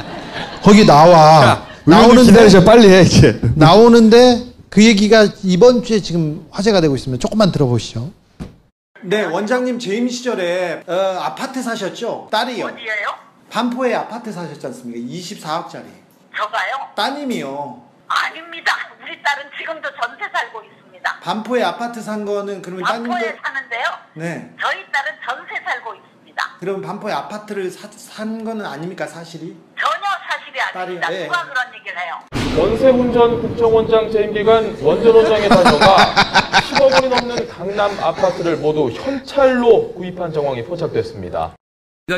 거기 나와. 나오는데 기다리셔 빨리 해 이제. 나오는데 그 얘기가 이번 주에 지금 화제가 되고 있습니다. 조금만 들어보시죠. 네, 원장님 재임 시절에 아파트 사셨죠? 딸이요. 어디예요? 반포에 아파트 사셨지 않습니까? 24억짜리. 저가요? 따님이요. 아닙니다. 우리 딸은 지금도 전세 살고 있습니다. 반포에 아파트 산 거는 그러면 따님도. 반포에 사는데요? 네. 저희 딸은 전세 살고 있습니다. 그럼 반포에 아파트를 산 거는 아닙니까 사실이? 전혀 사실이 아닙니다. 딸이요? 네. 누가 그런 얘기를 해요? 원세훈 전 국정원장 재임 기간 원전 원장의 자녀가 10억 원이 넘는 강남 아파트를 모두 현찰로 구입한 정황이 포착됐습니다.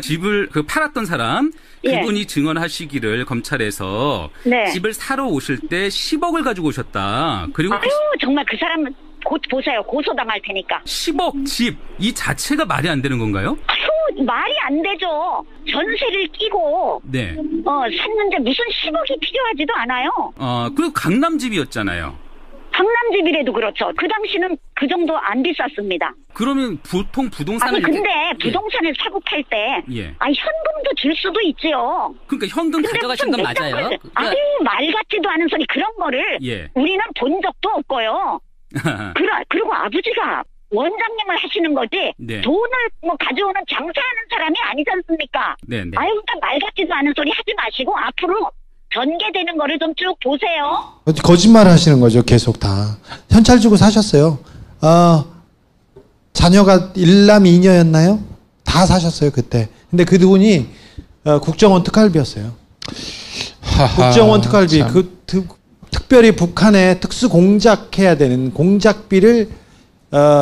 집을 팔았던 사람 그분이 증언하시기를 검찰에서 집을 사러 오실 때 10억을 가지고 오셨다. 그리고 아유 정말 그 사람은 곧 보세요. 고소당할 테니까. 10억 집 이 자체가 말이 안 되는 건가요? 아유 말이 안 되죠. 전세를 끼고 샀는데 무슨 10억이 필요하지도 않아요. 그리고 강남 집이었잖아요. 강남집이라도 그렇죠. 그 당시는 그 정도 안 비쌌습니다. 그러면 보통 부동산을 아니 근데 부동산을 사고 팔 때 현금도 줄 수도 있지요. 그러니까 현금 가져가신 건 맞아요. 아유 말 같지도 않은 소리 그런 거를 우리는 본 적도 없고요. 그리고 아버지가 원장님을 하시는 거지 돈을 가져오는 장사하는 사람이 아니지 않습니까? 아유 그러니까 말 같지도 않은 소리 하지 마시고 앞으로 전개되는 거를 좀 쭉 보세요. 거짓말 하시는 거죠, 계속 다. 현찰 주고 사셨어요. 자녀가 1남 2녀였나요? 다 사셨어요, 그때. 근데 그 돈이 국정원 특활비였어요. 국정원 특활비. 특별히 북한에 특수 공작해야 되는 공작비를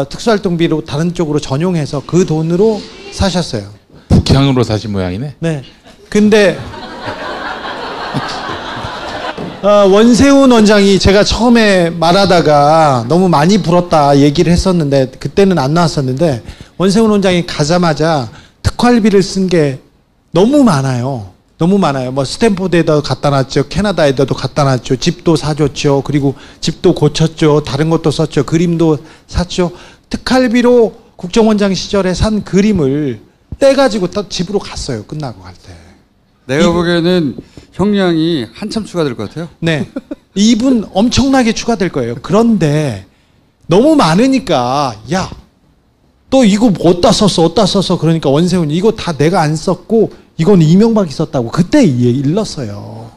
특수활동비로 다른 쪽으로 전용해서 그 돈으로 사셨어요. 북향으로 사신 모양이네. 네. 근데 원세훈 원장이 제가 처음에 말하다가 너무 많이 불었다 얘기를 했었는데 그때는 안 나왔었는데 원세훈 원장이 가자마자 특활비를 쓴 게 너무 많아요. 너무 많아요. 뭐 스탠포드에다 갖다 놨죠. 캐나다에다도 갖다 놨죠. 집도 사줬죠. 그리고 집도 고쳤죠. 다른 것도 썼죠. 그림도 샀죠. 특활비로 국정원장 시절에 산 그림을 떼가지고 집으로 갔어요. 끝나고 갈 때. 내가 보기에는 형량이 한참 추가될 것 같아요. 네. 이분 엄청나게 추가될 거예요. 그런데 너무 많으니까 야, 또 이거 어디다 썼어 그러니까 원세훈이 이거 다 내가 안 썼고 이건 이명박이 썼다고 그때 일렀어요.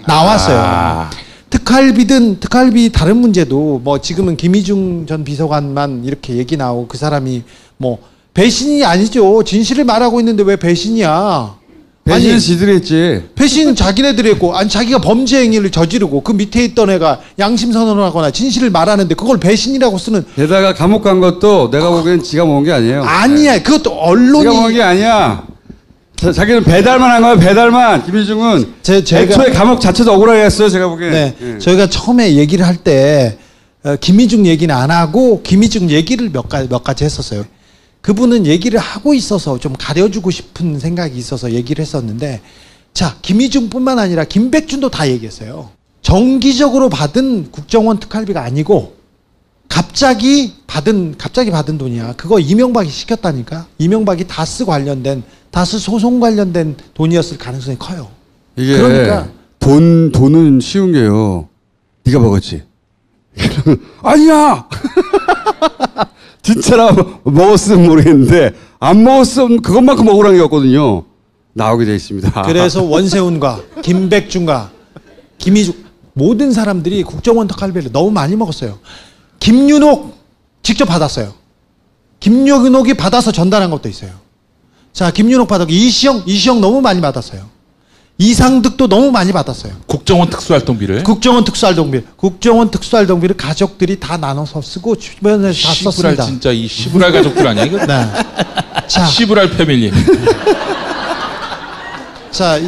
나왔어요. 특활비 다른 문제도 뭐 지금은 김희중 전 비서관만 이렇게 얘기 나오고 그 사람이 뭐 배신이 아니죠. 진실을 말하고 있는데 왜 배신이야. 배신은 지들이 했지. 배신은 자기네들이 했고, 아니 자기가 범죄 행위를 저지르고 그 밑에 있던 애가 양심 선언을 하거나 진실을 말하는데 그걸 배신이라고 쓰는. 게다가 감옥 간 것도 내가 보기엔 지가 먹은 게 아니에요. 아니야. 그것도 언론이. 지가 먹은 게 아니야. 자기는 배달만 한 거야. 배달만. 김희중은 애초에 감옥 자체도 억울하게 했어요. 제가 보기엔. 네. 저희가 처음에 얘기를 할 때 김희중 얘기는 안 하고 김희중 얘기를 몇 가지 했었어요. 그분은 얘기를 하고 있어서 좀 가려주고 싶은 생각이 있어서 얘기를 했었는데, 자, 김희중뿐만 아니라 김백준도 다 얘기했어요. 정기적으로 받은 국정원 특활비가 아니고 갑자기 받은 돈이야. 그거 이명박이 시켰다니까. 이명박이 다스 소송 관련된 돈이었을 가능성이 커요. 이게 그러니까 돈은 쉬운 게요. 네가 먹었지. 아니야. 진짜라 먹었으면 모르겠는데 안 먹었으면 그것만큼 먹으라는 게 없거든요. 나오게 돼 있습니다. 그래서 원세훈과 김백준과 김희중 모든 사람들이 국정원 특활비를 너무 많이 먹었어요. 김윤옥 직접 받았어요. 김윤옥이 받아서 전달한 것도 있어요. 자, 김윤옥 받았고 이시영 너무 많이 받았어요. 이상득도 너무 많이 받았어요. 국정원 특수활동비를 국정원 특수활동비를 가족들이 다 나눠서 쓰고 주변에서 다 썼습니다. 진짜 이 시부랄 가족들 아니야 이거? 네. 자, 시부랄 패밀리. 자,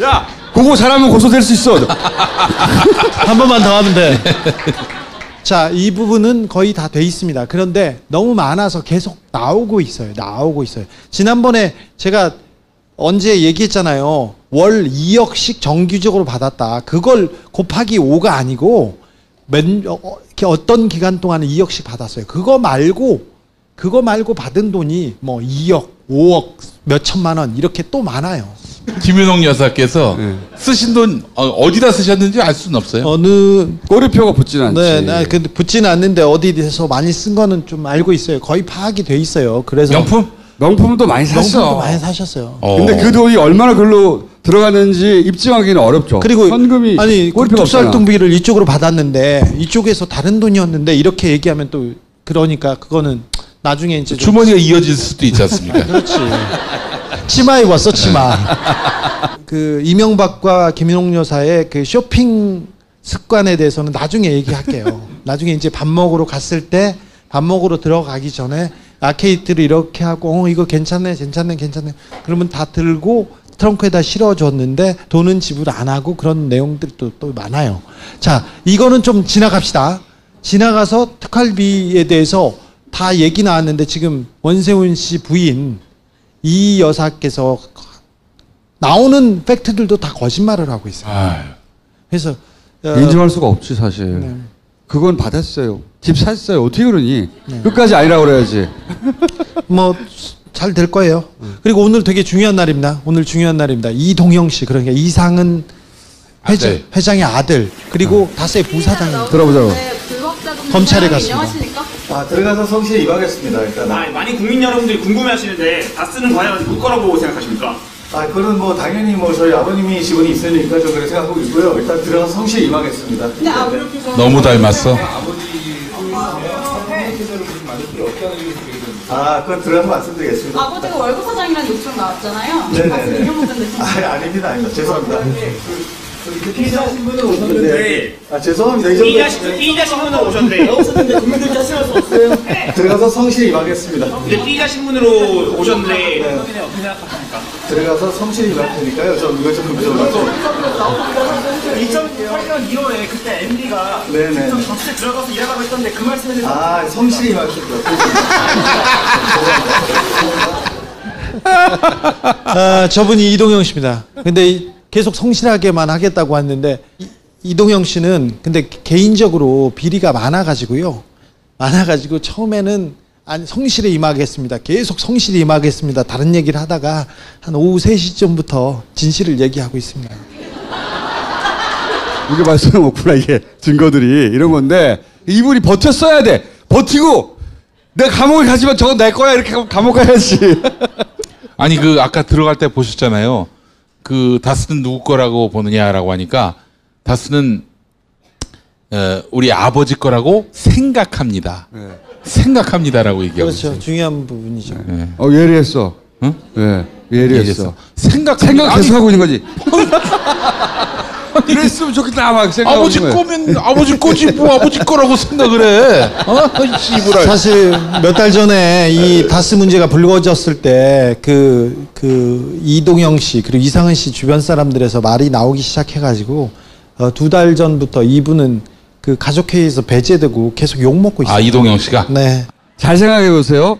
야, 그거 잘하면 고소될 수 있어. 한 번만 더 하면 돼. 자, 이 부분은 거의 다 돼 있습니다. 그런데 너무 많아서 계속 나오고 있어요. 지난번에 제가 언제 얘기했잖아요. 월 2억씩 정기적으로 받았다. 그걸 곱하기 5가 아니고 어떤 기간 동안에 2억씩 받았어요. 그거 말고 받은 돈이 뭐 2억, 5억, 몇 천만 원 이렇게 또 많아요. 김윤옥 여사께서 쓰신 돈 어디다 쓰셨는지 알 수는 없어요. 꼬리표가 붙지는 않지. 네, 근데 붙지는 않는데 어디에서 많이 쓴 거는 좀 알고 있어요. 거의 파악이 돼 있어요. 그래서 명품도 많이 샀어. 명품도 많이 사셨어요. 근데 그 돈이 얼마나 글로 들어가는지 입증하기는 어렵죠. 그리고 현금이 특수활동비를 이쪽으로 받았는데 이쪽에서 다른 돈이었는데 이렇게 얘기하면 또 그러니까 그거는 나중에 이제 주머니가 이어질 수도 있지 않습니까? 그렇지. 치마 입었어, 치마. 그 이명박과 김윤옥 여사의 그 쇼핑 습관에 대해서는 나중에 얘기할게요. 나중에 이제 밥 먹으러 갔을 때 밥 먹으러 들어가기 전에 아케이드를 이렇게 하고 이거 괜찮네. 그러면 다 들고 트렁크에다 실어줬는데 돈은 지불 안 하고 그런 내용들이 또 많아요. 자, 이거는 좀 지나갑시다. 지나가서 특활비에 대해서 다 얘기 나왔는데 지금 원세훈 씨 부인 이 여사께서 나오는 팩트들도 다 거짓말을 하고 있어요. 그래서 인정할 수가 없지 사실. 네. 그건 받았어요. 집 샀어요. 어떻게 그러니? 끝까지 아니라고 그래야지. 뭐 잘 될 거예요. 그리고 오늘 되게 중요한 날입니다. 이동영 씨, 그러니까 이상은 회장의 아들, 그리고 다스의 부사장입니다. 들어보자고. 검찰에 갔습니다. 들어가서 성실히 임하겠습니다. 일단. 많이 국민 여러분들이 궁금해하시는데 다스는 과연 누구 거라고 생각하십니까? 그건 뭐 당연히 뭐 저희 아버님이 지분이 있으니까 저 그렇게 생각하고 있고요. 일단 들어가서 성실히 임하겠습니다. 너무 닮았어. 그건 들어가서 말씀드리겠습니다. 아버지가 월급 사장이라는 욕설 나왔잖아요. 네네네. 아닙니다. 죄송합니다. 피의자 신분으로 오셨는데 죄송합니다. 피의자 신분으로 오셨는데 국민들 자신할 수 없어요. 들어가서 성실히 임하겠습니다. 근데 피의자 신분으로 오셨는데 어떻게 생각하십니까? 들어가서 성실히 임할 테니까요. 저 이거 좀 2008년 2월에 그때 MB가 정치에 들어가서 일하라고 했던데 그 말씀에 대해서 성실히 임하겠습니다. 저분이 이동영 씨입니다. 근데 계속 성실하게만 하겠다고 했는데 이동영 씨는 근데 개인적으로 비리가 많아가지고 처음에는 성실히 임하겠습니다. 계속 성실히 임하겠습니다. 다른 얘기를 하다가 한 오후 3시쯤부터 진실을 얘기하고 있습니다. 이게 말씀이 없구나. 이게 증거들이 이런 건데 이분이 버텼어야 돼. 버티고 내가 감옥에 가지만 저건 내 거야 이렇게 하고 감옥 가야지. 아니 아까 들어갈 때 보셨잖아요. 그 다스는 누구 거라고 보느냐라고 하니까 다스는 우리 아버지 거라고 생각합니다. 생각합니다라고 얘기하고 그렇죠. 있어요. 중요한 부분이죠. 예리했어. 응? 네, 예리했어. 생각 계속 하고 있는 거지. 그랬으면 좋겠다 막 생각하고 아버지 거면 아버지 거지 뭐 아버지 거라고 생각을 해. 사실 몇 달 전에 이 다스 문제가 불거졌을 때 그 이동영 씨 그리고 이상은 씨 주변 사람들에서 말이 나오기 시작해가지고 2달 전부터 이분은 그 가족회의에서 배제되고 계속 욕 먹고 있어요. 이동영 씨가? 네. 잘 생각해 보세요.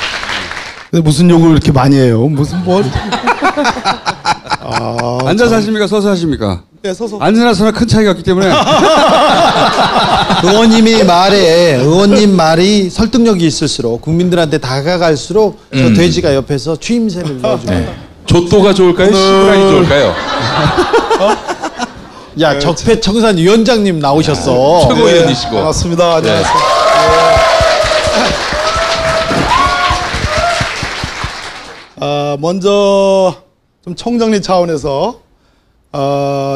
근데 무슨 욕을 이렇게 많이 해요? 무슨 뭐? 앉아서 하십니까? 서서 하십니까? 네, 서서. 앉으나 서나 큰 차이가 없기 때문에. 의원님 말이 설득력이 있을수록 국민들한테 다가갈수록 저 돼지가 옆에서 추임새를 넣어줍니다. 네. 조또가 좋을까요? 시부란이 좋을까요? 야, 적폐청산 위원장님 나오셨어. 최고위원이시고. 반갑습니다. 안녕하세요. 먼저 좀 총정리 차원에서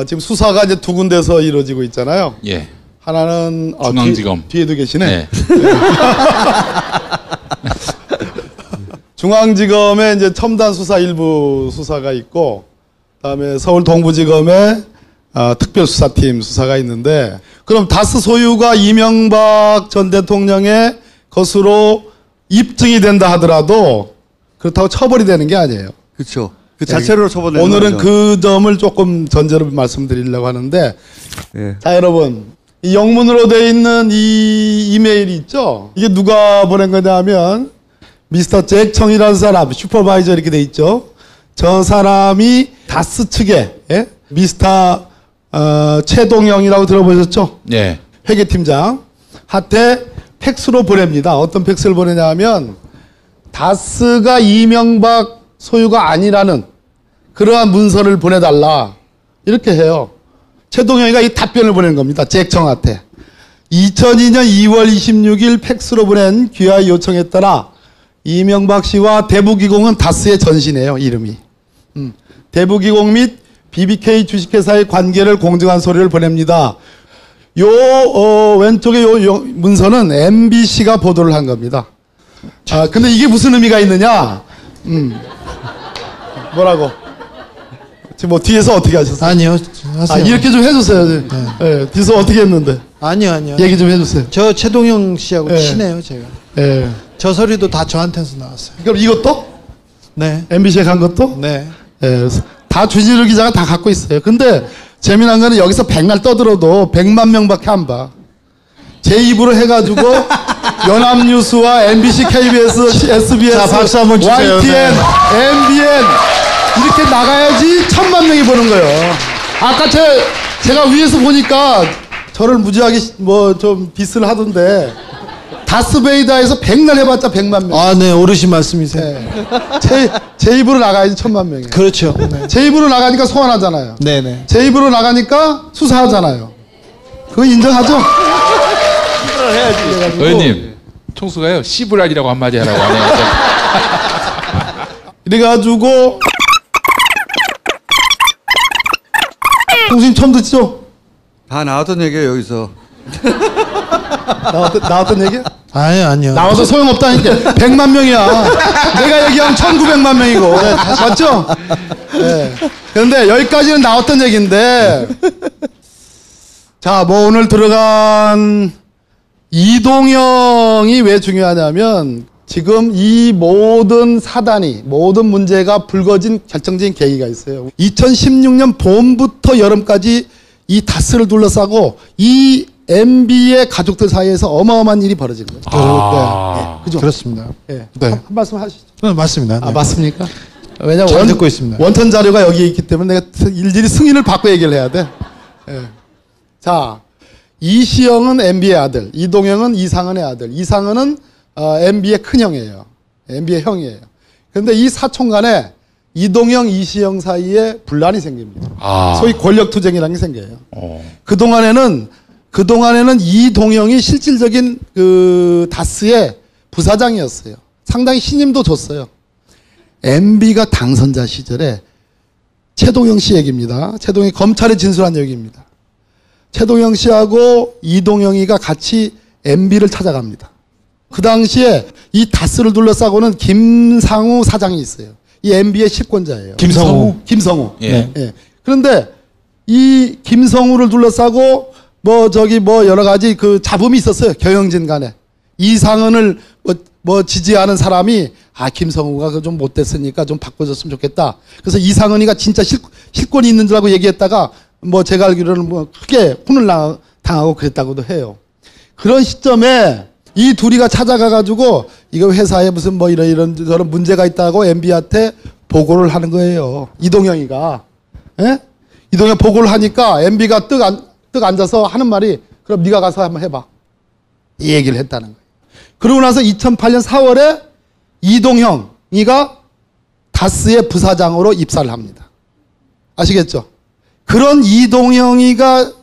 지금 수사가 이제 두 군데서 이루어지고 있잖아요. 예. 하나는 중앙지검. 뒤에도 계시네. 네. 중앙지검에 이제 첨단 수사 일부 수사가 있고, 그다음에 서울 동부지검에 특별수사팀 수사가 있는데, 그럼 다스 소유가 이명박 전 대통령의 것으로 입증이 된다 하더라도 그렇다고 처벌이 되는 게 아니에요. 그렇죠. 그 자체로 처벌되는 오늘은 거죠. 그 점을 조금 전제로 말씀드리려고 하는데, 예. 자 여러분, 이 영문으로 돼 있는 이 이메일이 있죠. 이게 누가 보낸 거냐면 미스터 잭 청이라는 사람, 슈퍼바이저 이렇게 돼 있죠. 저 사람이 다스 측에 미스터 최동영이라고 들어보셨죠? 예. 회계팀장 한테 팩스로 보냅니다. 어떤 팩스를 보내냐면 다스가 이명박 소유가 아니라는 그러한 문서를 보내달라 이렇게 해요. 최동영이가 이 답변을 보낸 겁니다. 잭청한테. 2002년 2월 26일 팩스로 보낸 귀하 요청에 따라 이명박 씨와 대부기공은 다스의 전신이에요. 이름이. 대부기공 및 BBK 주식회사의 관계를 공증한 서류를 보냅니다. 왼쪽에 요 문서는 MBC가 보도를 한 겁니다. 근데 이게 무슨 의미가 있느냐? 뭐라고? 지금 뭐 뒤에서 어떻게 하셨어요? 아니요. 하세요. 이렇게 좀 해주세요. 네, 뒤에서 어떻게 했는데? 아니요. 얘기 좀 해주세요. 저 최동영 씨하고 친해요, 제가. 네. 저 소리도 다 저한테서 나왔어요. 그럼 이것도? 네. MBC에 간 것도? 네. 다 주진우 기자가 다 갖고 있어요. 근데 재미난 거는 여기서 백날 떠들어도 100만 명밖에 안 봐. 제 입으로 해가지고 연합뉴스와 MBC, KBS, SBS, 자, 박수 한번 주세요. YTN, 네. MBN 이렇게 나가야지 1000만 명이 보는 거예요. 아까 제가 위에서 보니까 저를 무지하게 뭐 좀 디스를 하던데 다스베이다에서 100날 해봤자 100만 명. 네, 어르신 말씀이세요. 네. 제 입으로 나가야지 1000만 명이. 그렇죠. 네. 제 입으로 나가니까 소환하잖아요. 네네. 제 입으로 나가니까 수사하잖아요. 그거 인정하죠? 해야지. 의원님, 총수가요 시브랄이라고 한마디 하라고 하네요. 이래가지고 총수님 처음 듣죠? 다 나왔던 얘기예요 여기서. 나왔던 얘기야? 아니요. 나와서 소용없다니까. 100만 명이야. 내가 얘기하면 1900만 명이고. 맞죠? 네. 그런데 여기까지는 나왔던 얘기인데, 자, 뭐 오늘 들어간 이동영이 왜 중요하냐면 지금 이 모든 사단이, 모든 문제가 불거진 결정적인 계기가 있어요. 2016년 봄부터 여름까지 이 다스를 둘러싸고 이 MB의 가족들 사이에서 어마어마한 일이 벌어진 거예요. 네. 그죠? 그렇습니다. 네. 네. 한 말씀 하시죠. 맞습니다. 네. 맞습니까? 왜냐면 잘 듣고 있습니다. 원천 자료가 여기 있기 때문에 내가 일일이 승인을 받고 얘기를 해야 돼. 네. 자, 이시영은 MB의 아들, 이동영은 이상은의 아들. 이상은은 MB의 큰형이에요. MB의 형이에요. 그런데 이 사촌 간에 이동영, 이시영 사이에 분란이 생깁니다. 소위 권력투쟁이라는 게 생겨요. 그동안에는 이동영이 실질적인 그 다스의 부사장이었어요. 상당히 신임도 줬어요. MB가 당선자 시절에 최동영 씨 얘기입니다. 최동영이 검찰에 진술한 얘기입니다. 최동영 씨하고 이동영이가 같이 MB를 찾아갑니다. 그 당시에 이 다스를 둘러싸고는 김상우 사장이 있어요. 이 MB의 실권자예요. 김성우. 예. 예. 그런데 이 김성우를 둘러싸고 뭐 여러 가지 그 잡음이 있었어요. 경영진 간에. 이상은을 뭐 지지하는 사람이 김성우가 좀 못됐으니까 좀 바꿔줬으면 좋겠다. 그래서 이상은이가 진짜 실권이 있는 줄 알고 얘기했다가 뭐 제가 알기로는 뭐 크게 혼을 당하고 그랬다고도 해요. 그런 시점에 이 둘이가 찾아가가지고 이거 회사에 무슨 뭐 이런 저런 문제가 있다고 MB한테 보고를 하는 거예요. 이동영이가. 예? 이동영 보고를 하니까 MB가 떡 앉아서 하는 말이 그럼 네가 가서 한번 해봐. 이 얘기를 했다는 거예요. 그러고 나서 2008년 4월에 이동형이가 다스의 부사장으로 입사를 합니다. 아시겠죠? 그런 이동형이가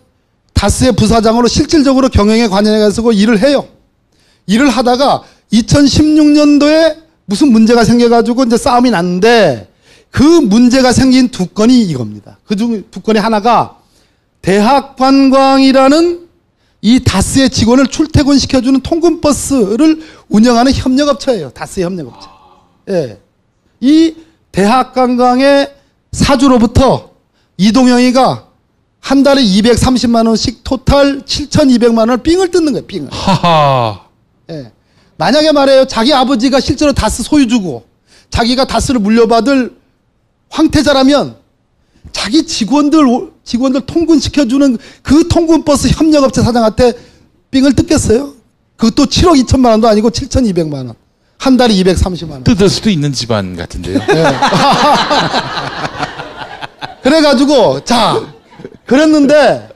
다스의 부사장으로 실질적으로 경영에 관여해가지고 일을 해요. 일을 하다가 2016년도에 무슨 문제가 생겨가지고 이제 싸움이 났는데 그 문제가 생긴 두 건이 이겁니다. 그중 두 건이 하나가 대학관광이라는 이 다스의 직원을 출퇴근시켜주는 통근버스를 운영하는 협력업체예요. 다스의 협력업체. 예. 이 대학관광의 사주로부터 이동영이가 한 달에 230만 원씩 토탈 7,200만 원을 삥을 뜯는 거예요. 삥을. 하하. 예. 만약에 말해요. 자기 아버지가 실제로 다스 소유주고 자기가 다스를 물려받을 황태자라면 자기 직원들 통근시켜주는 그 통근버스 협력업체 사장한테 삥을 뜯겠어요? 그것도 7억 2천만 원도 아니고 7,200만 원. 한 달에 230만 원. 뜯을 수도 있는 집안 같은데요. 네. 그래가지고 자 그랬는데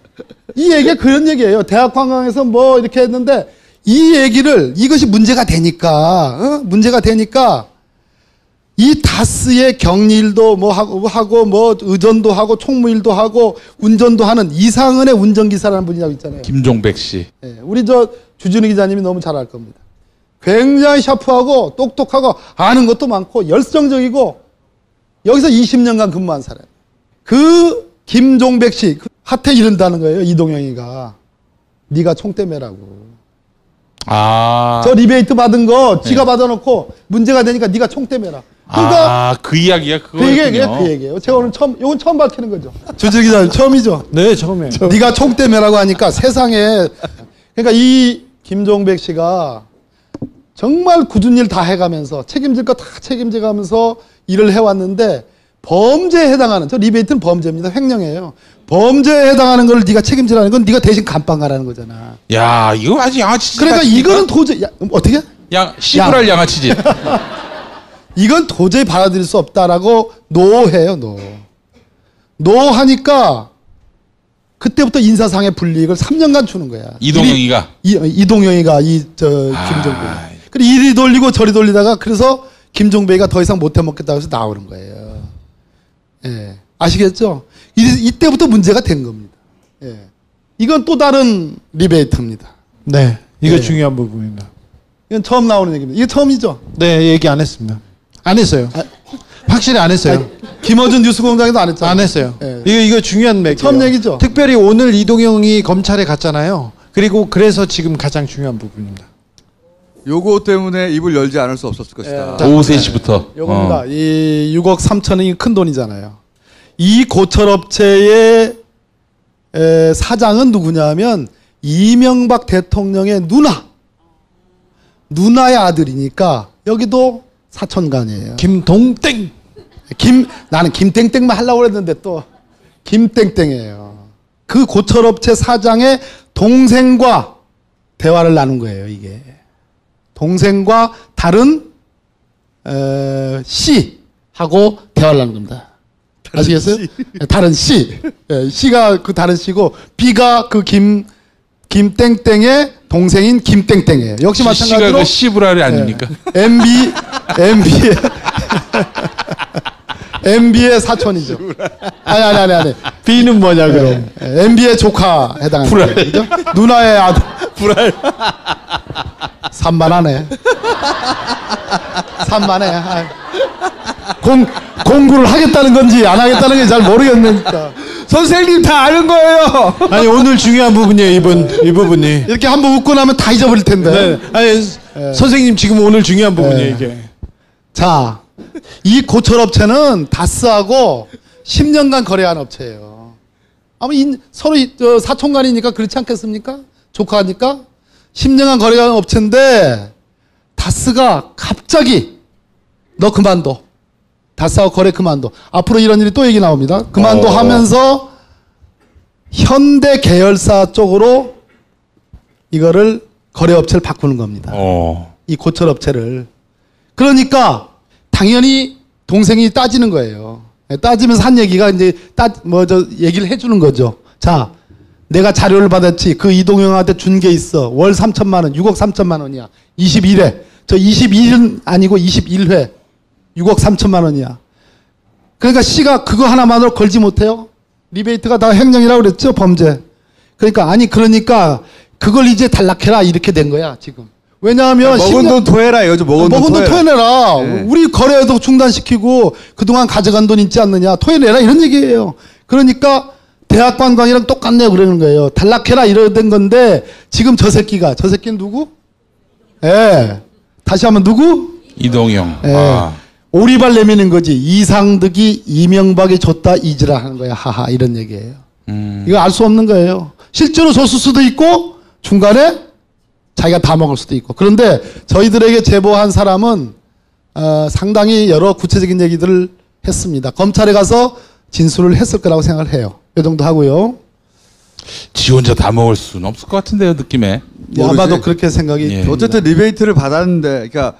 이 얘기가 그런 얘기예요. 대학관광에서 뭐 이렇게 했는데 이 얘기를 이것이 문제가 되니까 이 다스의 격리일도 뭐 하고 뭐 의전도 하고 총무일도 하고 운전도 하는 이상은의 운전기사라는 분이라고 있잖아요. 김종백 씨. 네, 우리 저 주진우 기자님이 너무 잘 알 겁니다. 굉장히 샤프하고 똑똑하고 아는 것도 많고 열성적이고 여기서 20년간 근무한 사람. 그 김종백 씨 한테 이른다는 거예요. 이동영이가. 네가 총대 매라고. 아. 저 리베이트 받은 거 지가 받아놓고 문제가 되니까 네가 총대 매라. 그러니까 그 이야기가 그거였군요. 그 얘기예요. 제가 오늘 이건 처음 밝히는 거죠. 주진 기자님 처음이죠. 네, 처음이에요. 네가 총대 매라고 하니까 세상에 그러니까 이 김종백 씨가 정말 굳은 일 다 해가면서 책임질 거 다 책임져가면서 일을 해왔는데 범죄에 해당하는 저 리베이트는 범죄입니다. 횡령이에요. 범죄에 해당하는 걸 네가 책임지라는 건 네가 대신 감방 가라는 거잖아. 야 이거 아주 양아치지. 그러니까 이거는 도저히 어떻게? 시부랄 양아치지. 이건 도저히 받아들일 수 없다라고 노해요. 노하니까 그때부터 인사상의 불이익을 3년간 주는 거야. 이동영이가? 이동영이가 김종배. 그리고 이리 돌리고 저리 돌리다가 그래서 김종배가 더 이상 못 해먹겠다고 해서 나오는 거예요. 예. 아시겠죠? 이때부터 문제가 된 겁니다. 예. 이건 또 다른 리베이트입니다. 네. 이거 예. 중요한 부분입니다. 이건 처음 나오는 얘기입니다. 이게 처음이죠? 네, 얘기 안 했습니다. 안 했어요. 확실히 안 했어요. 김어준 뉴스공장에도 안 했잖아요. 안 했어요. 예. 이거 중요한 맥이에요. 처음 얘기죠. 특별히 오늘 이동영이 검찰에 갔잖아요. 그리고 그래서 지금 가장 중요한 부분입니다. 요거 때문에 입을 열지 않을 수 없었을 것이다. 오후 3시부터. 요겁니다. 이 6억 3천이 큰 돈이잖아요. 이 고철업체의 사장은 누구냐면 이명박 대통령의 누나의 아들이니까 여기도 사촌간이에요. 김동땡. 나는 김땡땡만 하려고 그랬는데 또 김땡땡이에요. 그 고철업체 사장의 동생과 대화를 나눈 거예요. 이게 동생과 다른 C하고 대화를 나눈 겁니다. 아시겠어요? 다른 C. C가 그 다른 C고 B가 그 김땡땡의 동생인 김땡땡이에요. 역시 마찬가지로 C가 그 시브랄이 아닙니까? MB의 사촌이죠. 아니. B는 뭐냐 그럼? MB의 조카 해당하는 거죠. 누나의 아들. 불알. 산만하네. 공부를 하겠다는 건지 안 하겠다는 건지 잘 모르겠으니까. 선생님 다 아는 거예요. 아니 오늘 중요한 부분이에요. 이 부분이. 이렇게 한번 웃고 나면 다 잊어버릴 텐데. 네. 아니 선생님 지금 오늘 중요한 부분이에요. 이게. 자, 이 고철업체는 다스하고 10년간 거래한 업체예요. 아마 서로 사촌간이니까 그렇지 않겠습니까? 조카니까 10년간 거래한 업체인데 다스가 갑자기 너 그만둬. 다스하고 거래 그만둬. 앞으로 이런 일이 또 얘기 나옵니다. 그만둬 하면서 현대 계열사 쪽으로 이거를 거래업체를 바꾸는 겁니다. 이 고철업체를. 그러니까 당연히 동생이 따지는 거예요. 따지면서 한 얘기가 이제 얘기를 해주는 거죠. 자, 내가 자료를 받았지. 그 이동영한테 준 게 있어. 월 3천만 원, 6억 3천만 원이야. 21회. 저 21은 아니고 21회. 6억 3천만 원이야. 그러니까 C가 그거 하나만으로 걸지 못해요. 리베이트가 다 횡령이라고 그랬죠, 범죄. 그러니까 그걸 이제 단락해라 이렇게 된 거야 지금. 왜냐하면 먹은 돈 토해라 이거죠. 먹은 돈 토해내라. 네. 우리 거래도 중단시키고 그동안 가져간 돈 있지 않느냐 토해내라 이런 얘기예요. 그러니까 대학 관광이랑 똑같네요 그러는 거예요. 단락해라 이러던 건데 지금 저 새끼는 누구? 예. 다시 한번 누구? 이동영. 예. 오리발 내미는 거지. 이상득이 이명박이 줬다 이지라 하는 거야. 하하 이런 얘기예요. 이거 알 수 없는 거예요. 실제로 줬을 수도 있고 중간에 자기가 다 먹을 수도 있고. 그런데 저희들에게 제보한 사람은 상당히 여러 구체적인 얘기들을 했습니다. 검찰에 가서 진술을 했을 거라고 생각을 해요. 이 정도 하고요. 지 혼자 다 먹을 수는 없을 것 같은데요, 느낌에. 아마도 그렇게 생각이. 어쨌든 리베이트를 받았는데, 그러니까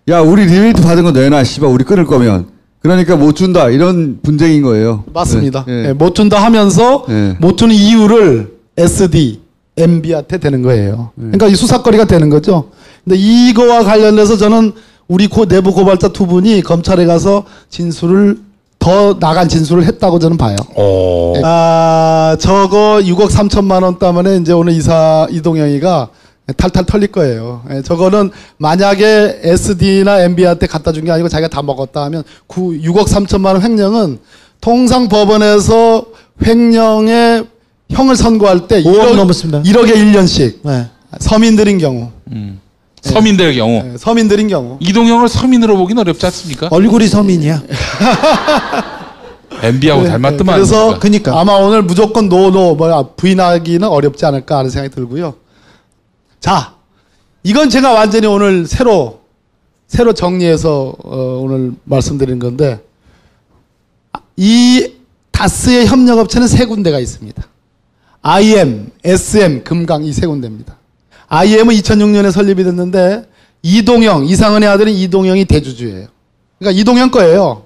야 우리 리베이트 받은 거 내놔, 씨발 우리 끊을 거면. 그러니까 못 준다 이런 분쟁인 거예요. 맞습니다. 네. 네, 못 준다 하면서 못 주는 이유를 SD, MB한테 되는 거예요. 그러니까 이 수사거리가 되는 거죠. 근데 이거와 관련해서 저는 우리 내부 고발자 두 분이 검찰에 가서 더 나간 진술을 했다고 저는 봐요. 저거 6억 3천만 원 때문에 이제 오늘 이동영이가 탈탈 털릴 거예요. 저거는 만약에 SD나 MB한테 갖다 준 게 아니고 자기가 다 먹었다 하면 6억 3천만 원 횡령은 통상 법원에서 횡령의 형을 선고할 때 5억 넘었습니다. 1억에 1년씩. 네. 서민들인 경우. 서민들의 경우. 네, 서민들인 경우. 이동영을 서민으로 보긴 어렵지 않습니까? 얼굴이 서민이야. MB하고 닮았더만. 그래서 아마 오늘 무조건 부인하기는 어렵지 않을까 하는 생각이 들고요. 자, 이건 제가 완전히 오늘 새로 정리해서 오늘 말씀드린 건데 이 다스의 협력업체는 세 군데가 있습니다. IM, SM, 금강 이 세 군데입니다. IM은 2006년에 설립이 됐는데 이상은의 아들인 이동영이 대주주예요. 그러니까 이동영 거예요.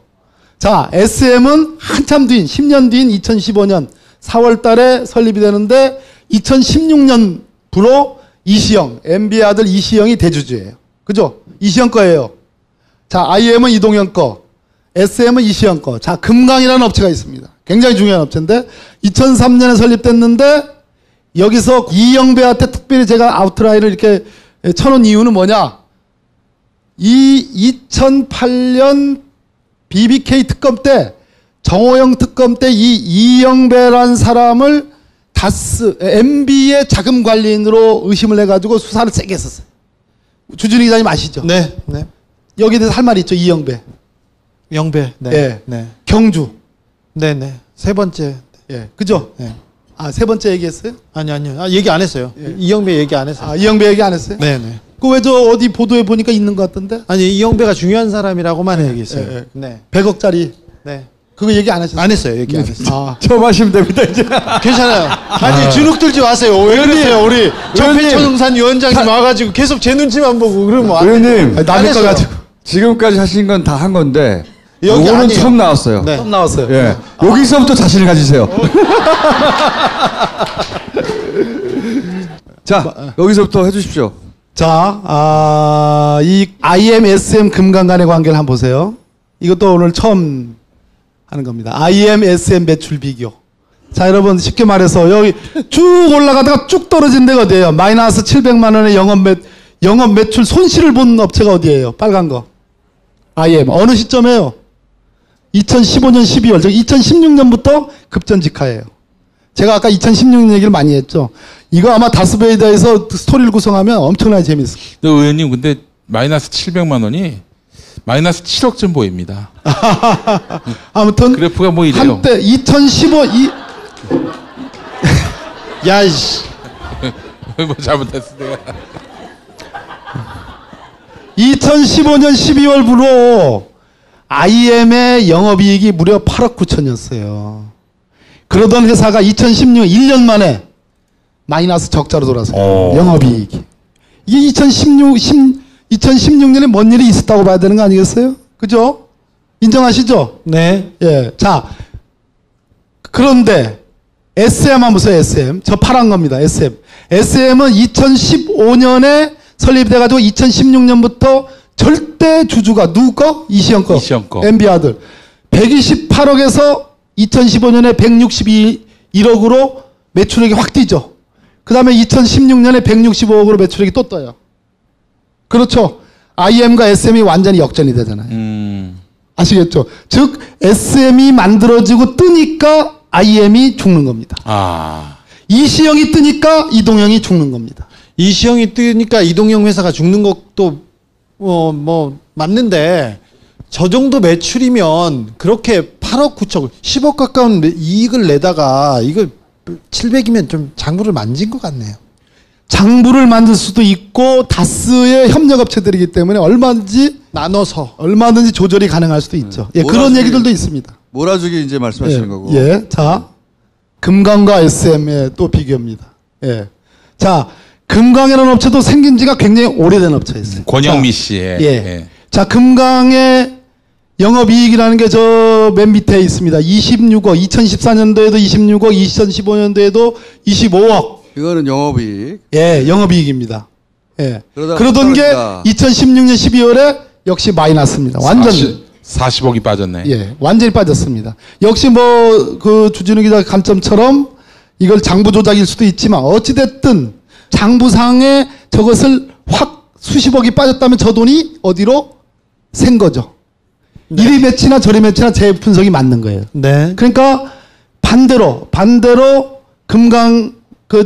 자, SM은 한참 뒤인 10년 뒤인 2015년 4월 달에 설립이 되는데 2016년부로 이시영, MB의 아들 이시영이 대주주예요. 그죠? 이시영 거예요. 자, IM은 이동영 거, SM은 이시영 거. 자, 금강이라는 업체가 있습니다. 굉장히 중요한 업체인데 2003년에 설립됐는데 여기서 이영배한테 특별히 제가 아웃라인을 이렇게 쳐놓은 이유는 뭐냐? 이 2008년 BBK 특검 때 정호영 특검 때 이 이영배라는 사람을 MB의 자금 관리인으로 의심을 해가지고 수사를 세게 했었어요. 주준희 기자님 아시죠? 네. 네. 여기에 대해서 할 말이 있죠. 이영배. 영배. 네. 네. 네. 경주. 네네. 세 번째. 예. 그죠? 네. 세 번째 얘기했어요? 아니요. 얘기 안 했어요. 예. 이영배 얘기 안 했어요. 이영배 얘기 안 했어요? 네네. 그 왜 어디 보도에 보니까 있는 것 같던데? 아니, 이영배가 중요한 사람이라고만 얘기했어요. 네. 100억짜리. 네. 그거 얘기 안 하셨어요? 안 했어요. 얘기 안 했어요. 처음 하시면 됩니다, 이제. 괜찮아요. 아니, 주눅 들지 마세요. 왜 그러세요? 우리 정필천웅산 위원장님 와가지고 계속 제 눈치만 보고 그러면 안 돼요. 의원님, 남의 거 가지고. 지금까지 하신 건 다 한 건데 여기 요거는 아니에요. 처음 나왔어요. 네. 처음 나왔어요. 예. 여기서부터 자신을 가지세요. 자, 여기서부터 해주십시오. 자, 이 IM, SM 금강 간의 관계를 한번 보세요. 이것도 오늘 처음 하는 겁니다. IM, SM 매출 비교. 자, 여러분 쉽게 말해서 여기 쭉 올라가다가 쭉 떨어진 데가 어디예요? 마이너스 700만 원의 영업 매출 손실을 본 업체가 어디예요? 빨간 거. IM. 어느 시점이에요? 2015년 12월. 즉 2016년부터 급전직하예요. 제가 아까 2016년 얘기를 많이 했죠. 이거 아마 다스베이다에서 스토리를 구성하면 엄청나게 재밌어요. 의원님, 근데 마이너스 700만 원이 마이너스 7억쯤 보입니다. 아무튼 그래프가 뭐 이래요. 한때 2015 야이씨. 뭐 잘못했어 내가. 2015년 12월부로 IM의 영업이익이 무려 8억 9천이었어요. 그러던 회사가 2016년 1년 만에 마이너스 적자로 돌아서요. 영업이익이. 이게 2016년에 뭔 일이 있었다고 봐야 되는 거 아니겠어요? 그죠? 인정하시죠? 네. 예. 자, 그런데 SM 한번 보세요, SM. 저 파란 겁니다, SM. SM은 2015년에 설립돼가지고 2016년부터 절대 주주가 누구 거? 이시영 거. 이시영 거. MB 아들. 128억에서 2015년에 161억으로 매출액이 확 뛰죠. 그 다음에 2016년에 165억으로 매출액이 또 떠요. 그렇죠. IM과 SM이 완전히 역전이 되잖아요. 아시겠죠? 즉 SM이 만들어지고 뜨니까 IM이 죽는 겁니다. 이시영이 뜨니까 이동형이 죽는 겁니다. 이시영이 뜨니까 이동형 회사가 죽는 것도 뭐 맞는데 저 정도 매출이면 그렇게 8억 9천 10억 가까운 이익을 내다가 이거 700이면 좀 장부를 만진 것 같네요. 장부를 만들 수도 있고 다스의 협력업체들이기 때문에 얼마든지 나눠서 얼마든지 조절이 가능할 수도 있죠. 예, 그런 얘기들도 있습니다. 몰아주기 이제 말씀하시는 거고. 예, 자 금강과 SM의 또 비교입니다. 예, 자 금강이라는 업체도 생긴 지가 굉장히 오래된 업체였어요. 권영미 씨의. 예. 자 금강의 영업이익이라는 게 저 맨 밑에 있습니다. 26억, 2014년도에도 26억, 2015년도에도 25억. 이거는 영업이익. 예, 영업이익입니다. 예. 떨어진다. 그러던 게 2016년 12월에 역시 마이너스입니다. 완전 40억이 빠졌네. 예, 완전히 빠졌습니다. 역시 뭐 그 주진우 기자 관점처럼 이걸 장부 조작일 수도 있지만 어찌됐든 장부상에 저것을 확 수십억이 빠졌다면 저 돈이 어디로 샌 거죠. 네. 이리 매치나 저리 매치나 제 분석이 맞는 거예요. 네. 그러니까 반대로 금강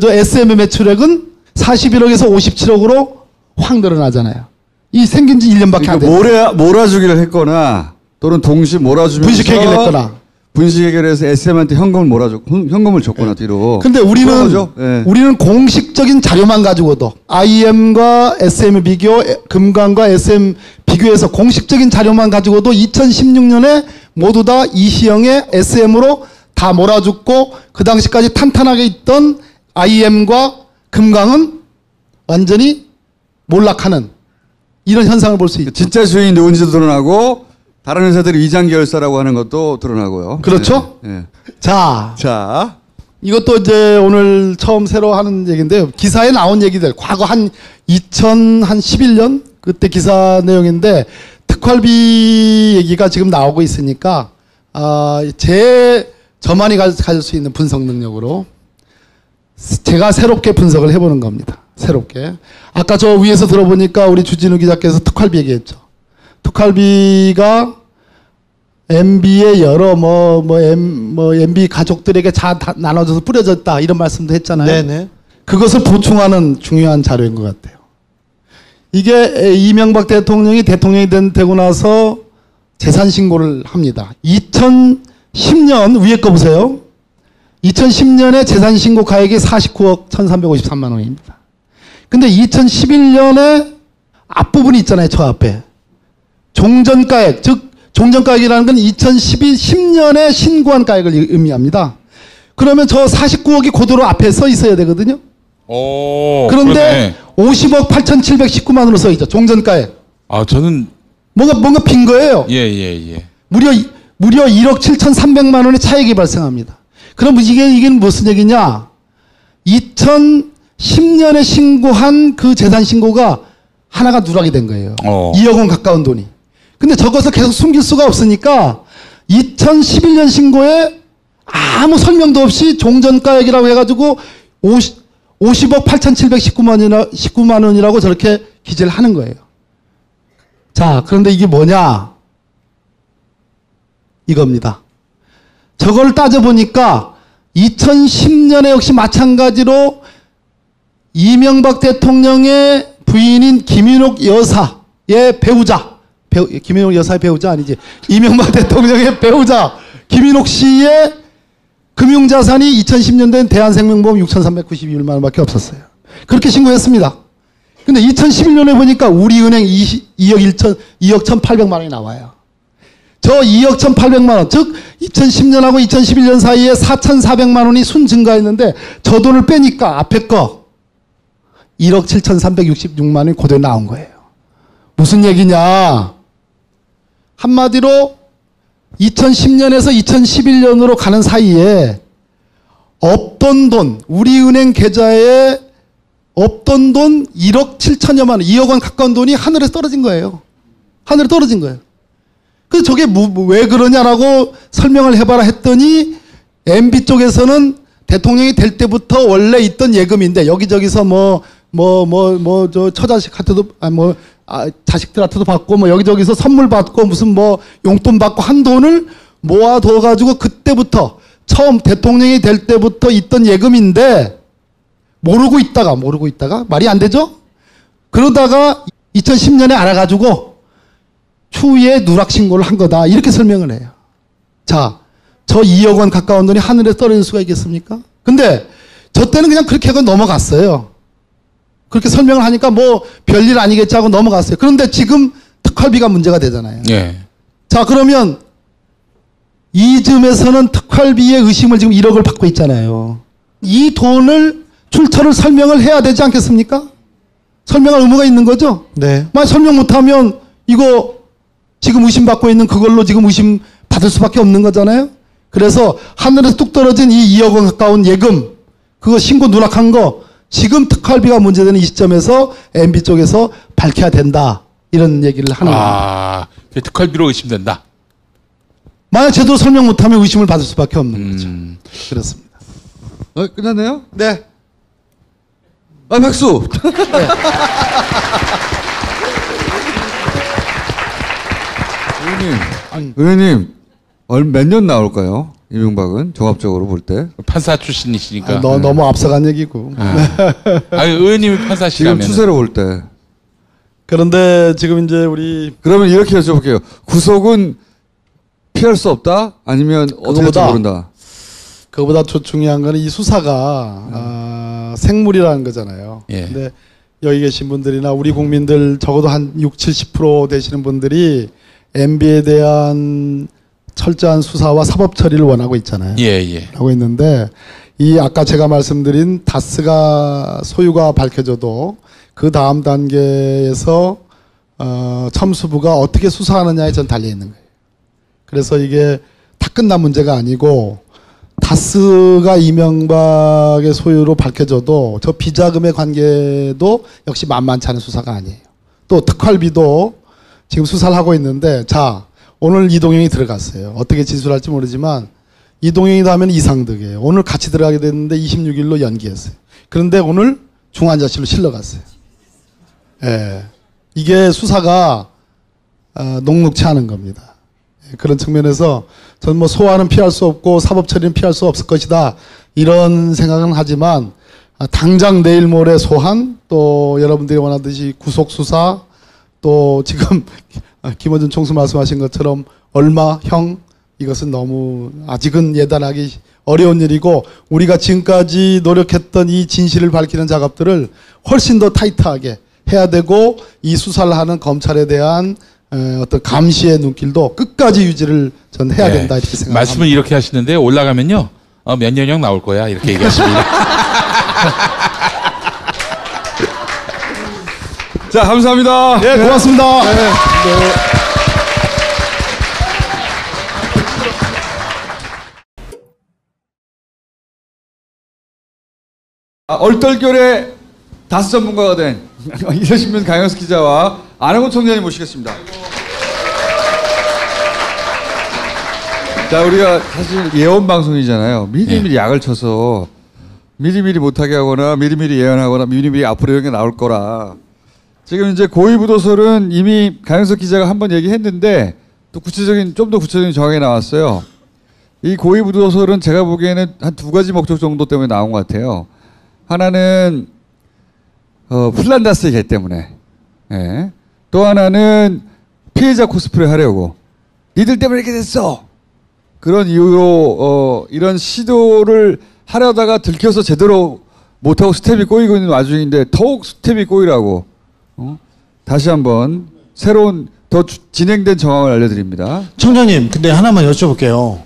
저 SM의 매출액은 41억에서 57억으로 확 늘어나잖아요. 이 생긴 지 1년밖에 안 됐어요. 몰아주기를 했거나 또는 동시 몰아주면서 분식 해결했거나 분식 해결해서 SM한테 현금을 줬거나 뒤로. 근데 우리는 공식적인 자료만 가지고도 IM과 SM의 비교, 금강과 SM 비교해서 공식적인 자료만 가지고도 2016년에 모두 다 이시영의 SM으로 다 몰아줬고 그 당시까지 탄탄하게 있던 IM과 금강은 완전히 몰락하는 이런 현상을 볼 수 있죠. 진짜 주인이 누군지도 드러나고 다른 회사들이 위장 계열사라고 하는 것도 드러나고요. 그렇죠? 네. 네. 자, 이것도 이제 오늘 처음 새로 하는 얘기인데요. 기사에 나온 얘기들, 과거 한 2011년 그때 기사 내용인데 특활비 얘기가 지금 나오고 있으니까 저만이 가질 수 있는 분석 능력으로 제가 새롭게 분석을 해보는 겁니다. 새롭게. 아까 저 위에서 들어보니까 우리 주진우 기자께서 특활비 얘기했죠. 특활비가 MB의 여러 MB 가족들에게 다 나눠져서 뿌려졌다 이런 말씀도 했잖아요. 네네. 그것을 보충하는 중요한 자료인 것 같아요. 이게 이명박 대통령이 되고 나서 재산 신고를 합니다. 2010년 위에 거 보세요. 2010년에 재산 신고 가액이 49억 1,353만 원입니다. 근데 2011년에 앞부분이 있잖아요. 저 앞에. 종전가액, 즉 종전가액이라는 건 2010년에 신고한 가액을 의미합니다. 그러면 저 49억이 그대로 앞에 써 있어야 되거든요. 그런데 그러네. 50억 8,719만 원으로 써 있죠. 종전가액. 저는 뭔가 빈 거예요. 예. 무려 1억 7,300만 원의 차익이 발생합니다. 그럼 이게 무슨 얘기냐? 2010년에 신고한 그 재산 신고가 하나가 누락이 된 거예요. 2억 원 가까운 돈이. 근데 저것을 계속 숨길 수가 없으니까 2011년 신고에 아무 설명도 없이 종전가액이라고 해가지고 50억 8,719만 원이라고 저렇게 기재를 하는 거예요. 자, 그런데 이게 뭐냐? 이겁니다. 저걸 따져보니까 2010년에 역시 마찬가지로 이명박 대통령의 부인인 김윤옥 여사의 배우자, 김윤옥 여사의 배우자 아니지, 이명박 대통령의 배우자 김윤옥 씨의 금융자산이 2010년도엔 대한생명보험 6,392만 원밖에 없었어요. 그렇게 신고했습니다. 근데 2011년에 보니까 우리은행 2억 1,800만 원이 나와요. 저 2억 1,800만 원, 즉 2010년하고 2011년 사이에 4,400만 원이 순 증가했는데 저 돈을 빼니까 앞에 거 1억 7,366만 원이 그대로 나온 거예요. 무슨 얘기냐? 한마디로 2010년에서 2011년으로 가는 사이에 없던 돈, 우리은행 계좌에 없던 돈 1억 7천여만 원, 2억 원 가까운 돈이 하늘에서 떨어진 거예요. 하늘에 떨어진 거예요. 그래서 저게 왜 그러냐라고 설명을 해봐라 했더니 MB 쪽에서는 대통령이 될 때부터 원래 있던 예금인데 여기저기서 저 처자식한테도 자식들한테도 받고 여기저기서 선물 받고 무슨 용돈 받고 한 돈을 모아둬 가지고 그때부터 처음 대통령이 될 때부터 있던 예금인데 모르고 있다가 말이 안 되죠? 그러다가 2010년에 알아가지고 추후에 누락 신고를 한 거다 이렇게 설명을 해요. 자, 저 2억 원 가까운 돈이 하늘에 떨어질 수가 있겠습니까? 근데 저 때는 그냥 그렇게 하고 넘어갔어요. 그렇게 설명을 하니까 별일 아니겠지 하고 넘어갔어요. 그런데 지금 특활비가 문제가 되잖아요. 예. 자, 그러면 이쯤에서는 특활비의 의심을 지금 1억을 받고 있잖아요. 이 돈을 출처를 설명을 해야 되지 않겠습니까? 설명할 의무가 있는 거죠? 네. 만약 설명 못하면 이거 지금 의심받고 있는 그걸로 지금 의심 받을 수밖에 없는 거잖아요. 그래서 하늘에서 뚝 떨어진 이 2억 원 가까운 예금 그거 신고 누락한 거 지금 특활비가 문제되는 이 시점에서 MB 쪽에서 밝혀야 된다. 이런 얘기를 하는 겁니다. 특활비로 의심된다. 만약 제대로 설명 못하면 의심을 받을 수밖에 없는 거죠. 그렇습니다. 끝났나요? 네. 박수. 의원님, 몇 년 나올까요? 이명박은 종합적으로 볼 때 판사 출신이시니까 너무 앞서간 얘기고. 의원님이 판사시라면 지금 추세로 볼 때. 그런데 지금 이제 그러면 이렇게 여쭤볼게요. 구속은 피할 수 없다? 아니면 어떻게 할지 모른다? 그거보다 중요한 거는 이 수사가 생물이라는 거잖아요. 예. 근데 여기 계신 분들이나 우리 국민들 적어도 한 60, 70% 되시는 분들이 MB에 대한 철저한 수사와 사법 처리를 원하고 있잖아요. 예. 하고 있는데 이 아까 제가 말씀드린 다스가 소유가 밝혀져도 그 다음 단계에서 첨수부가 어떻게 수사하느냐에 전 달려 있는 거예요. 그래서 이게 다 끝난 문제가 아니고 다스가 이명박의 소유로 밝혀져도 저 비자금의 관계도 역시 만만치 않은 수사가 아니에요. 또 특활비도 지금 수사를 하고 있는데 자 오늘 이동영이 들어갔어요. 어떻게 진술할지 모르지만 이동영이도 하면 이상득이에요. 오늘 같이 들어가게 됐는데 26일로 연기했어요. 그런데 오늘 중환자실로 실려갔어요. 예, 이게 수사가 녹록치 않은 겁니다. 그런 측면에서 저는 소환은 피할 수 없고 사법 처리는 피할 수 없을 것이다 이런 생각은 하지만 당장 내일 모레 소환 또 여러분들이 원하듯이 구속 수사 또 지금 김원준 총수 말씀하신 것처럼 얼마형 이것은 너무 아직은 예단하기 어려운 일이고 우리가 지금까지 노력했던 이 진실을 밝히는 작업들을 훨씬 더 타이트하게 해야 되고 이 수사를 하는 검찰에 대한 어떤 감시의 눈길도 끝까지 유지를 전 해야 된다 이렇게 생각합니다. 말씀을 이렇게 하시는데 올라가면요 몇 년형 나올 거야 이렇게 얘기하십니다. 자 감사합니다. 네 고맙습니다. 네. 얼떨결에 다스 전문가가 된 이서신문 강영석 기자와 안영훈 총장님 모시겠습니다. 자, 우리가 사실 예언 방송이잖아요. 미리미리 약을 쳐서 미리미리 못하게 하거나 미리미리 예언하거나 미리미리 앞으로 이런 게 나올 거라. 지금 이제 고위부도설은 이미 강영석 기자가 한번 얘기했는데 또 좀 더 구체적인 정황이 나왔어요. 이 고위부도설은 제가 보기에는 한 두 가지 목적 정도 때문에 나온 것 같아요. 하나는 플란다스의 개 때문에, 예. 또 하나는 피해자 코스프레 하려고 니들 때문에 이렇게 됐어 그런 이유로 이런 시도를 하려다가 들켜서 제대로 못하고 스텝이 꼬이고 있는 와중인데 더욱 스텝이 꼬이라고 다시 한번 새로운 더 진행된 정황을 알려드립니다. 청장님 근데 하나만 여쭤볼게요.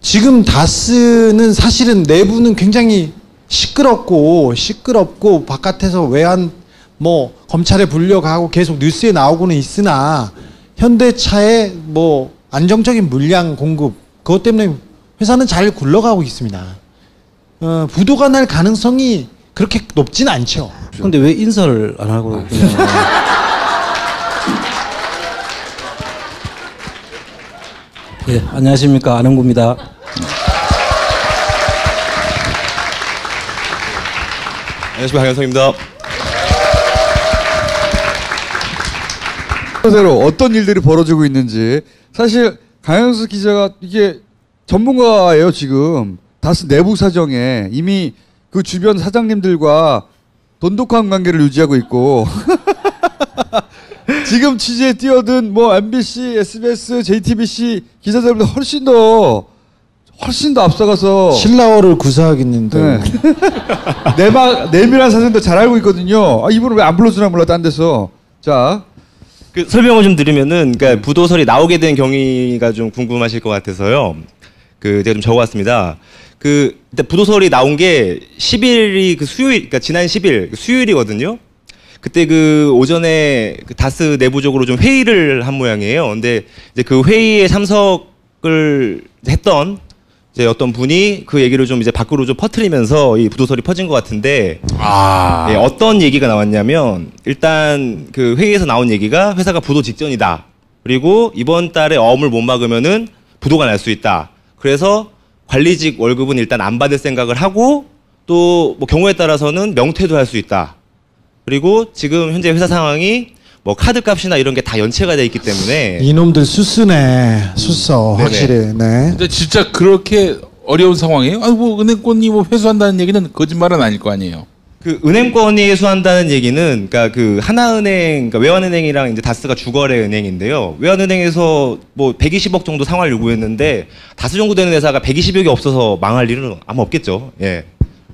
지금 다스는 사실은 내부는 굉장히 시끄럽고 바깥에서 외환 뭐 검찰에 불려가고 계속 뉴스에 나오고는 있으나 현대차의 뭐 안정적인 물량 공급 그것 때문에 회사는 잘 굴러가고 있습니다. 부도가 날 가능성이 그렇게 높진 않죠. 근데 왜 인사를 안 하고 그냥 예, 안녕하십니까. 안흥구입니다. 안녕하십니까. 강현성입니다. 대로 어떤 일들이 벌어지고 있는지 사실 강현수 기자가 이게 전문가예요. 지금 다스 내부 사정에 이미 그 주변 사장님들과 돈독한 관계를 유지하고 있고 지금 취재에 뛰어든 뭐 MBC, SBS, JTBC 기자들보다 훨씬 더 앞서가서 신라어를 구사하겠는데 내밀한 사정도 잘 알고 있거든요. 이분은 왜 안 불러주나 몰라 딴 데서. 자. 그 설명을 좀 드리면은, 그러니까 부도설이 나오게 된 경위가 좀 궁금하실 것 같아서요. 제가 좀 적어왔습니다. 일단 부도설이 나온 게 10일이 수요일, 그러니까 지난 10일 수요일이거든요. 그때 오전에 다스 내부적으로 좀 회의를 한 모양이에요. 근데 이제 그 회의에 참석을 했던 이제 어떤 분이 그 얘기를 좀 이제 밖으로 좀 퍼뜨리면서 이 부도설이 퍼진 것 같은데, 예, 어떤 얘기가 나왔냐면, 일단 그 회의에서 나온 얘기가 회사가 부도 직전이다. 그리고 이번 달에 어음을 못 막으면은 부도가 날 수 있다. 그래서 관리직 월급은 일단 안 받을 생각을 하고, 또 뭐 경우에 따라서는 명퇴도 할 수 있다. 그리고 지금 현재 회사 상황이 뭐 카드 값이나 이런 게 다 연체가 돼 있기 때문에 이놈들 수써 확실히. 네. 근데 진짜 그렇게 어려운 상황이에요? 뭐 은행권이 뭐 회수한다는 얘기는 거짓말은 아닐 거 아니에요. 은행권이 회수한다는 얘기는 그러니까 하나은행, 그러니까 외환은행이랑 이제 다스가 주거래 은행인데요. 외환은행에서 뭐 120억 정도 상환 요구했는데 다스 정도 되는 회사가 120억이 없어서 망할 일은 아마 없겠죠. 예.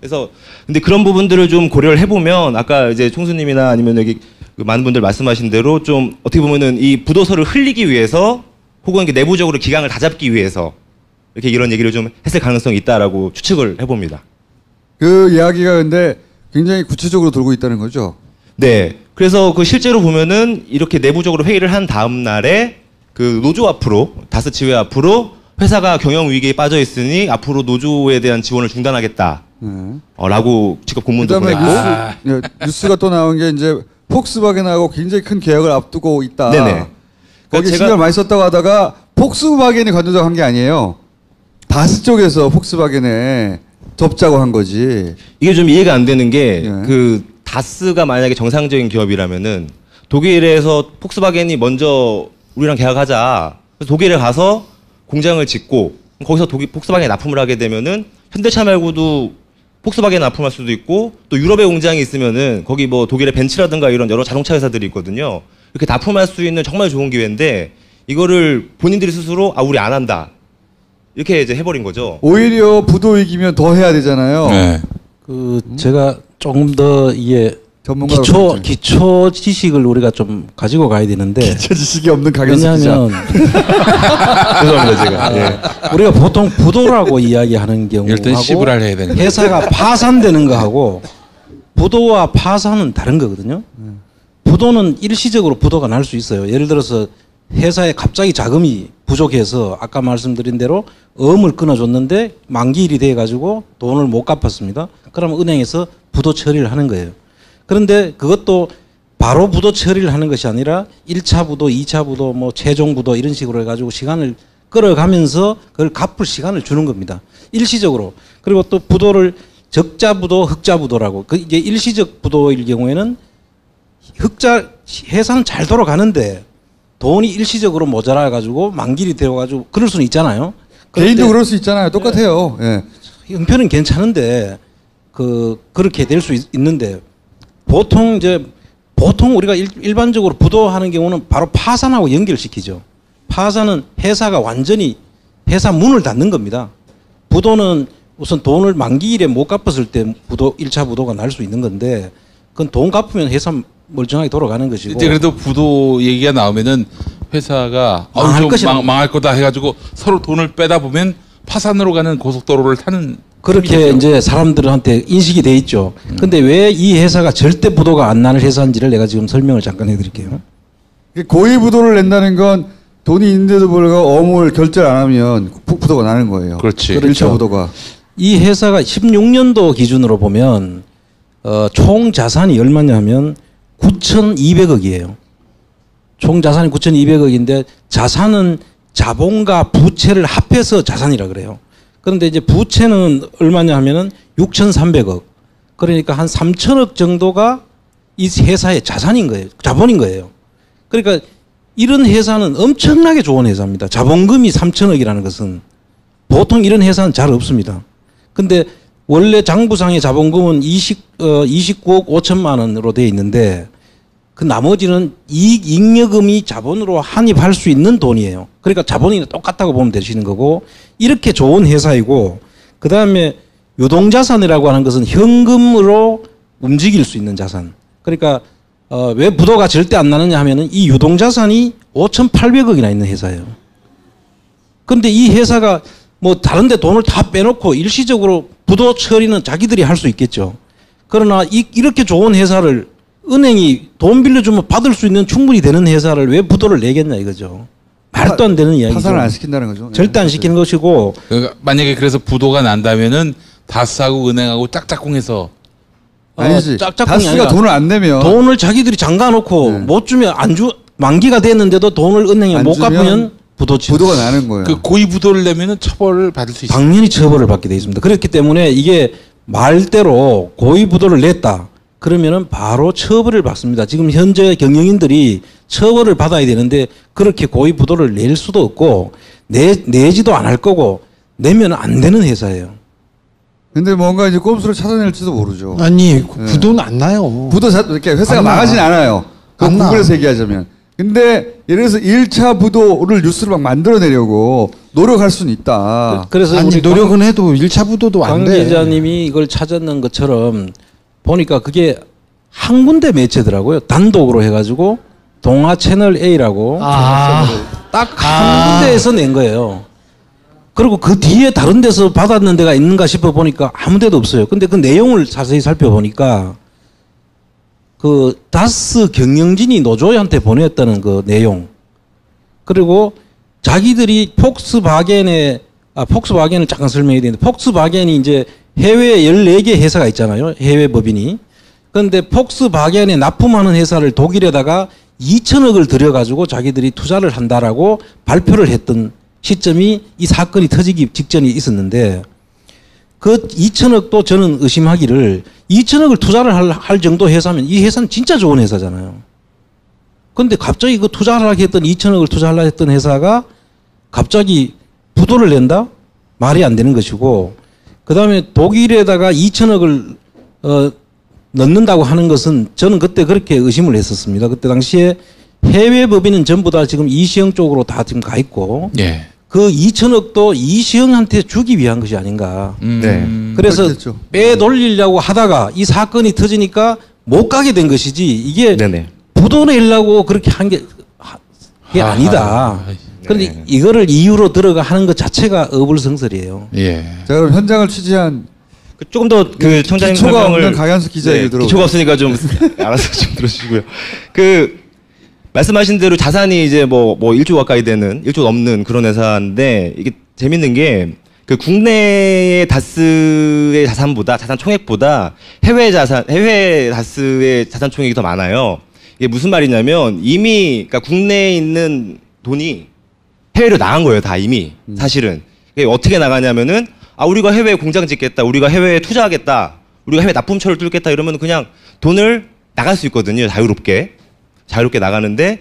그래서 근데 그런 부분들을 좀 고려를 해보면 아까 이제 총수님이나 아니면 여기 많은 분들 말씀하신 대로 좀 어떻게 보면은 이 부도설을 흘리기 위해서 혹은 내부적으로 기강을 다잡기 위해서 이렇게 이런 얘기를 좀 했을 가능성이 있다라고 추측을 해봅니다. 그 이야기가 근데 굉장히 구체적으로 돌고 있다는 거죠? 네. 그래서 실제로 보면은 이렇게 내부적으로 회의를 한 다음 날에 노조 앞으로, 다스 지회 앞으로 회사가 경영 위기에 빠져 있으니 앞으로 노조에 대한 지원을 중단하겠다. 라고 직업 공문도 보냈고. 뉴스가 또 나온 게 이제 폭스바겐하고 굉장히 큰 계약을 앞두고 있다. 네네. 거기 신경 많이 썼다고 하다가 폭스바겐이 관여자고 한 게 아니에요. 다스 쪽에서 폭스바겐에 접자고 한 거지. 이게 좀 이해가 안 되는 게 다스가 만약에 정상적인 기업이라면은 독일에서 폭스바겐이 먼저 우리랑 계약하자. 그래서 독일에 가서 공장을 짓고 거기서 폭스바겐에 납품을 하게 되면은 현대차 말고도 폭스바겐 납품할 수도 있고 또 유럽에 공장이 있으면은 거기 뭐 독일의 벤츠라든가 이런 여러 자동차 회사들이 있거든요. 이렇게 납품할 수 있는 정말 좋은 기회인데 이거를 본인들이 스스로 우리 안 한다. 이렇게 이제 해버린 거죠. 오히려 부도 위기면 더 해야 되잖아요. 네. 제가 조금 더 이게 기초 지식을 우리가 좀 가지고 가야 되는데 기초 지식이 없는 강현수 왜냐하면 죄송합니다 제가. 예. 우리가 보통 부도라고 이야기하는 경우하고 회사가 파산되는 거하고 부도와 파산은 다른 거거든요. 부도는 일시적으로 부도가 날 수 있어요. 예를 들어서 회사에 갑자기 자금이 부족해서 아까 말씀드린 대로 어음을 끊어줬는데 만기일이 돼가지고 돈을 못 갚았습니다. 그러면 은행에서 부도 처리를 하는 거예요. 그런데 그것도 바로 부도 처리를 하는 것이 아니라 1차 부도, 2차 부도, 뭐 최종 부도 이런 식으로 해가지고 시간을 끌어가면서 그걸 갚을 시간을 주는 겁니다. 일시적으로. 그리고 또 부도를 적자 부도, 흑자 부도라고. 이게 일시적 부도일 경우에는 회사는 잘 돌아가는데 돈이 일시적으로 모자라가지고 만기일이 되어가지고 그럴 수는 있잖아요. 개인도 그럴 수 있잖아요. 똑같아요. 예. 형편은 괜찮은데 그렇게 될 수 있는데 보통 우리가 일반적으로 부도하는 경우는 바로 파산하고 연결시키죠. 파산은 회사가 완전히 회사 문을 닫는 겁니다. 부도는 우선 돈을 만기일에 못 갚았을 때 1차 부도가 날 수 있는 건데 그건 돈 갚으면 회사 멀쩡하게 돌아가는 것이고. 이제 그래도 부도 얘기가 나오면은 회사가 망할 것이다. 망할 거다 해가지고 서로 돈을 빼다 보면 파산으로 가는 고속도로를 타는 그렇게 셈이죠. 이제 사람들한테 인식이 돼 있죠. 근데 왜 이 회사가 절대 부도가 안 나는 회사인지를 내가 지금 설명을 잠깐 해드릴게요. 고의 부도를 낸다는 건 돈이 있는데도 불구하고 어물 결제를 안 하면 부도가 나는 거예요. 그렇지. 1차 부도가. 이 회사가 16년도 기준으로 보면 총 자산이 얼마냐면 9,200억이에요. 총 자산이 9,200억인데 자산은 자본과 부채를 합해서 자산이라 그래요. 그런데 이제 부채는 얼마냐 하면은 6,300억. 그러니까 한 3,000억 정도가 이 회사의 자산인 거예요. 자본인 거예요. 그러니까 이런 회사는 엄청나게 좋은 회사입니다. 자본금이 3,000억이라는 것은 보통 이런 회사는 잘 없습니다. 근데 원래 장부상의 자본금은 29억 5천만 원으로 되어 있는데 그 나머지는 잉여금이 자본으로 환입할 수 있는 돈이에요. 그러니까 자본이 똑같다고 보면 되시는 거고 이렇게 좋은 회사이고 그 다음에 유동자산이라고 하는 것은 현금으로 움직일 수 있는 자산. 그러니까 왜 부도가 절대 안 나느냐 하면은 이 유동자산이 5,800억이나 있는 회사예요. 그런데 이 회사가 뭐 다른 데 돈을 다 빼놓고 일시적으로 부도 처리는 자기들이 할 수 있겠죠. 그러나 이렇게 좋은 회사를 은행이 돈 빌려주면 받을 수 있는 충분히 되는 회사를 왜 부도를 내겠냐 이거죠. 말도 안 되는 이야기죠. 파산을 안 시킨다는 거죠. 절대 안 시키는 것이고. 그러니까 만약에 그래서 부도가 난다면은 다스하고 은행하고 짝짝꿍해서 아니지. 짝짝꿍이 다스가 아니라 돈을 안 내면 돈을 자기들이 잠가놓고 못 주면 만기가 됐는데도 돈을 은행에 못 갚으면 부도가 나는 거예요. 그 고의 부도를 내면은 처벌을 받을 수 있어요. 당연히 처벌을 받게 돼 있습니다. 그렇기 때문에 이게 말대로 고의 부도를 냈다. 그러면은 바로 처벌을 받습니다. 지금 현재 경영인들이 처벌을 받아야 되는데 그렇게 고의 부도를 낼 수도 없고 내지도 안 할 거고 내면 안 되는 회사예요. 근데 뭔가 이제 꼼수를 찾아낼지도 모르죠. 아니 부도는 안 나요. 부도 이렇게 회사가 망하진 않아요. 그 구글에서 얘기하자면. 근데 예를 들어서 1차 부도를 뉴스를 막 만들어내려고 노력할 수는 있다. 그래서 아니 우리 노력은 해도 1차 부도도 안 돼. 강 기자님이 이걸 찾았는 것처럼 보니까 그게 한 군데 매체더라고요. 단독으로 해가지고 동아 채널 A라고 딱 한 군데에서 낸 거예요. 그리고 그 뒤에 다른 데서 받았는 데가 있는가 싶어 보니까 아무 데도 없어요. 근데 그 내용을 자세히 살펴보니까 그 다스 경영진이 노조한테 보냈다는 그 내용. 그리고 자기들이 폭스바겐을 잠깐 설명해야 되는데 폭스바겐이 이제 해외 14개 회사가 있잖아요. 해외 법인이. 그런데 폭스바겐에 납품하는 회사를 독일에다가 2천억을 들여가지고 자기들이 투자를 한다라고 발표를 했던 시점이 이 사건이 터지기 직전에 있었는데 그 2천억도 저는 의심하기를 2천억을 투자를 할 정도 회사면 이 회사는 진짜 좋은 회사잖아요. 그런데 갑자기 그 투자하려고 했던 2천억을 투자하려고 했던 회사가 갑자기 부도를 낸다? 말이 안 되는 것이고 그 다음에 독일에다가 2천억을 넣는다고 하는 것은 저는 그때 그렇게 의심을 했었습니다. 그때 당시에 해외 법인은 전부 다 지금 이시영 쪽으로 다 지금 가 있고 예. 그 2천억도 이시영한테 주기 위한 것이 아닌가. 네. 그래서 그렇겠죠. 빼돌리려고 하다가 이 사건이 터지니까 못 가게 된 것이지 이게 부도 내려고 그렇게 한 게 아니다. 그런데 이거를 이유로 들어가 하는 것 자체가 어불성설이에요. 예. 자 그럼 현장을 취재한 조금 더 그 청장님 기초가 설명을 없는 강현수 기자에게 들어오죠. 기초가 없으니까 좀 알아서 좀 들어주시고요. 그 말씀하신 대로 자산이 이제 뭐 1조 가까이 되는 1조 넘는 그런 회사인데 이게 재밌는 게 그 국내의 다스의 자산 총액보다 해외 다스의 자산 총액이 더 많아요. 이게 무슨 말이냐면 이미 그러니까 국내에 있는 돈이 해외로 나간 거예요, 다 이미. 사실은. 이게 어떻게 나가냐면은 우리가 해외에 공장 짓겠다. 우리가 해외에 투자하겠다. 우리가 해외 납품처를 뚫겠다. 이러면 그냥 돈을 나갈 수 있거든요. 자유롭게 나가는데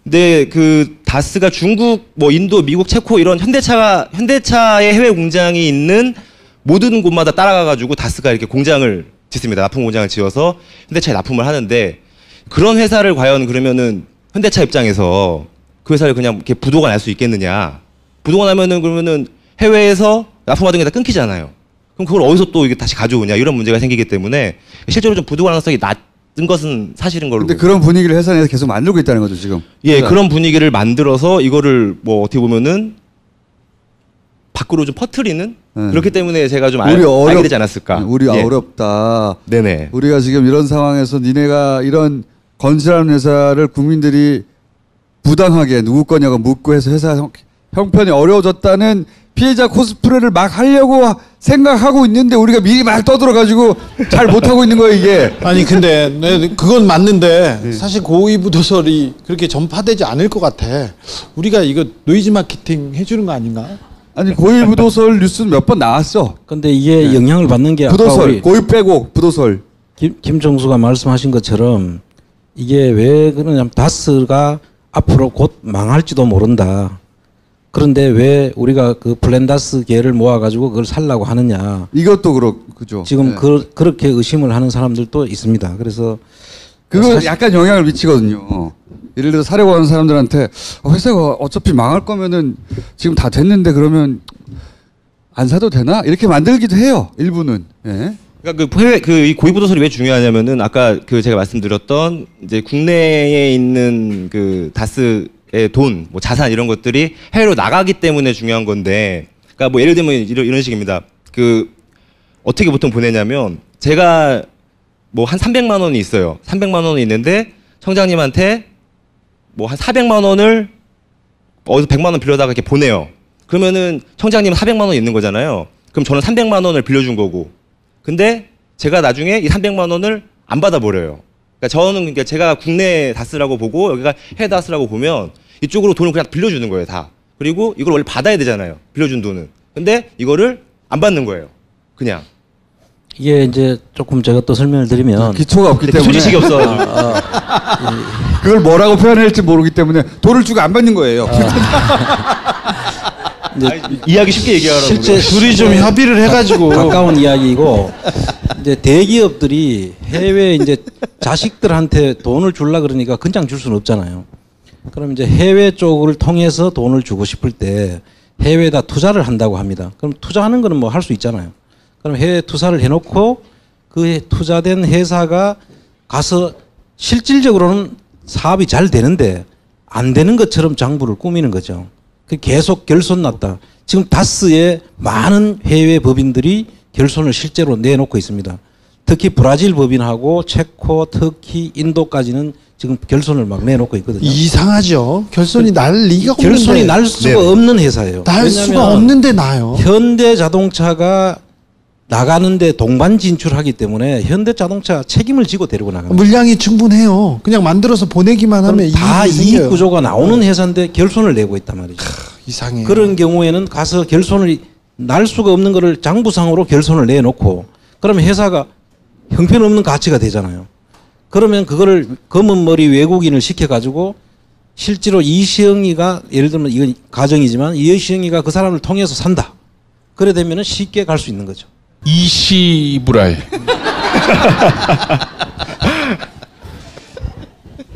근데 그 다스가 중국, 뭐 인도, 미국, 체코 이런 현대차의 해외 공장이 있는 모든 곳마다 따라가가지고 다스가 이렇게 공장을 짓습니다. 납품 공장을 지어서 현대차에 납품을 하는데 그런 회사를 과연 그러면은 현대차 입장에서 그 회사를 그냥 이렇게 부도가 날 수 있겠느냐? 부도가 나면은 그러면은 해외에서 납품하던 게 다 끊기잖아요. 그럼 그걸 어디서 또 이게 다시 가져오냐 이런 문제가 생기기 때문에 실제로 좀 부도 가능성이 낮은 것은 사실인 걸로. 근데 그런 분위기를 회사 내에서 계속 만들고 있다는 거죠 지금. 예, 그런 분위기를 만들어서 이거를 뭐 어떻게 보면은 밖으로 좀 퍼뜨리는 그렇기 때문에 제가 좀 알게 되지 않았을까. 우리 예. 어렵다. 네네. 우리가 지금 이런 상황에서 니네가 이런 건실한 회사를 국민들이 부당하게 누구 거냐고 묻고 해서 회사 형편이 어려워졌다는 피해자 코스프레를 막 하려고 생각하고 있는데 우리가 미리 막 떠들어가지고 잘 못하고 있는 거예요 이게. 아니 근데 그건 맞는데 사실 고위부도설이 그렇게 전파되지 않을 것 같아. 우리가 이거 노이즈 마케팅 해주는 거 아닌가? 아니 고위부도설 뉴스는 몇 번 나왔어. 근데 이게 영향을 받는 게 부도설 고위 빼고 부도설. 김정수가 말씀하신 것처럼 이게 왜 그러냐면 다스가 앞으로 곧 망할지도 모른다. 그런데 왜 우리가 그 플랜다스계를 모아가지고 그걸 살라고 하느냐. 이것도 그죠. 지금 그렇게 의심을 하는 사람들도 있습니다. 그래서 그거 약간 영향을 미치거든요. 예를 들어 사려고 하는 사람들한테 회사가 어차피 망할 거면은 지금 다 됐는데 그러면 안 사도 되나? 이렇게 만들기도 해요. 일부는. 예. 그러니까 이 고위부도설이 왜 중요하냐면은 아까 제가 말씀드렸던 이제 국내에 있는 그 다스의 돈, 뭐 자산 이런 것들이 해외로 나가기 때문에 중요한 건데, 그러니까 뭐 예를 들면 이런 식입니다. 어떻게 보통 보내냐면 제가 뭐 한 300만 원이 있어요. 300만 원이 있는데 청장님한테 뭐 한 400만 원을 어디서 100만 원 빌려다가 이렇게 보내요. 그러면은 청장님은 400만 원 있는 거잖아요. 그럼 저는 300만 원을 빌려준 거고. 근데 제가 나중에 이 300만 원을 안 받아버려요. 그러니까 저는 제가 국내 다스라고 보고 여기가 해외 다스라고 보면 이쪽으로 돈을 그냥 빌려주는 거예요, 다. 그리고 이걸 원래 받아야 되잖아요. 빌려준 돈은. 근데 이거를 안 받는 거예요. 그냥. 이게 이제 조금 제가 또 설명을 드리면 기초가 없기 때문에 지식이 없어가지고 그걸 뭐라고 표현해야 할지 모르기 때문에 돈을 주고 안 받는 거예요. 이야기 쉽게 얘기하라고. 실제 둘이 좀 협의를 해가지고 가까운 이야기이고 이제 대기업들이 해외 이제 자식들한테 돈을 줄라 그러니까 그냥 줄 수는 없잖아요. 그럼 이제 해외 쪽을 통해서 돈을 주고 싶을 때 해외에다 투자를 한다고 합니다. 그럼 투자하는 거는 뭐 할 수 있잖아요. 그럼 해외 투자를 해놓고 그 투자된 회사가 가서 실질적으로는 사업이 잘 되는데 안 되는 것처럼 장부를 꾸미는 거죠. 계속 결손 났다. 지금 다스의 많은 해외 법인들이 결손을 실제로 내놓고 있습니다. 특히 브라질 법인하고 체코, 터키, 인도까지는 지금 결손을 막 내놓고 있거든요. 이상하죠. 결손이 날 리가 없는데. 결손이 날 수가 없는 회사예요. 날 수가 없는데 나요. 현대자동차가 나가는데 동반 진출하기 때문에 현대자동차가 책임을 지고 데리고 나가는 물량이 충분해요. 그냥 만들어서 보내기만 하면 다 이익 구조가 나오는 회사인데 결손을 내고 있단 말이죠. 이상해. 그런 경우에는 가서 결손을 날 수가 없는 거를 장부상으로 결손을 내놓고 그러면 회사가 형편없는 가치가 되잖아요. 그러면 그거를 검은 머리 외국인을 시켜가지고 실제로 이시영이가 예를 들면 이건 가정이지만 이시영이가 그 사람을 통해서 산다. 그래 되면은 쉽게 갈 수 있는 거죠. 이시불알.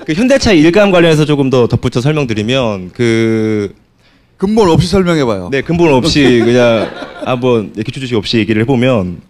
그 현대차 일감 관련해서 조금 더 덧붙여 설명드리면 근본 없이 설명해봐요. 네, 근본 없이 그냥 한번 기초 지식 없이 얘기를 해보면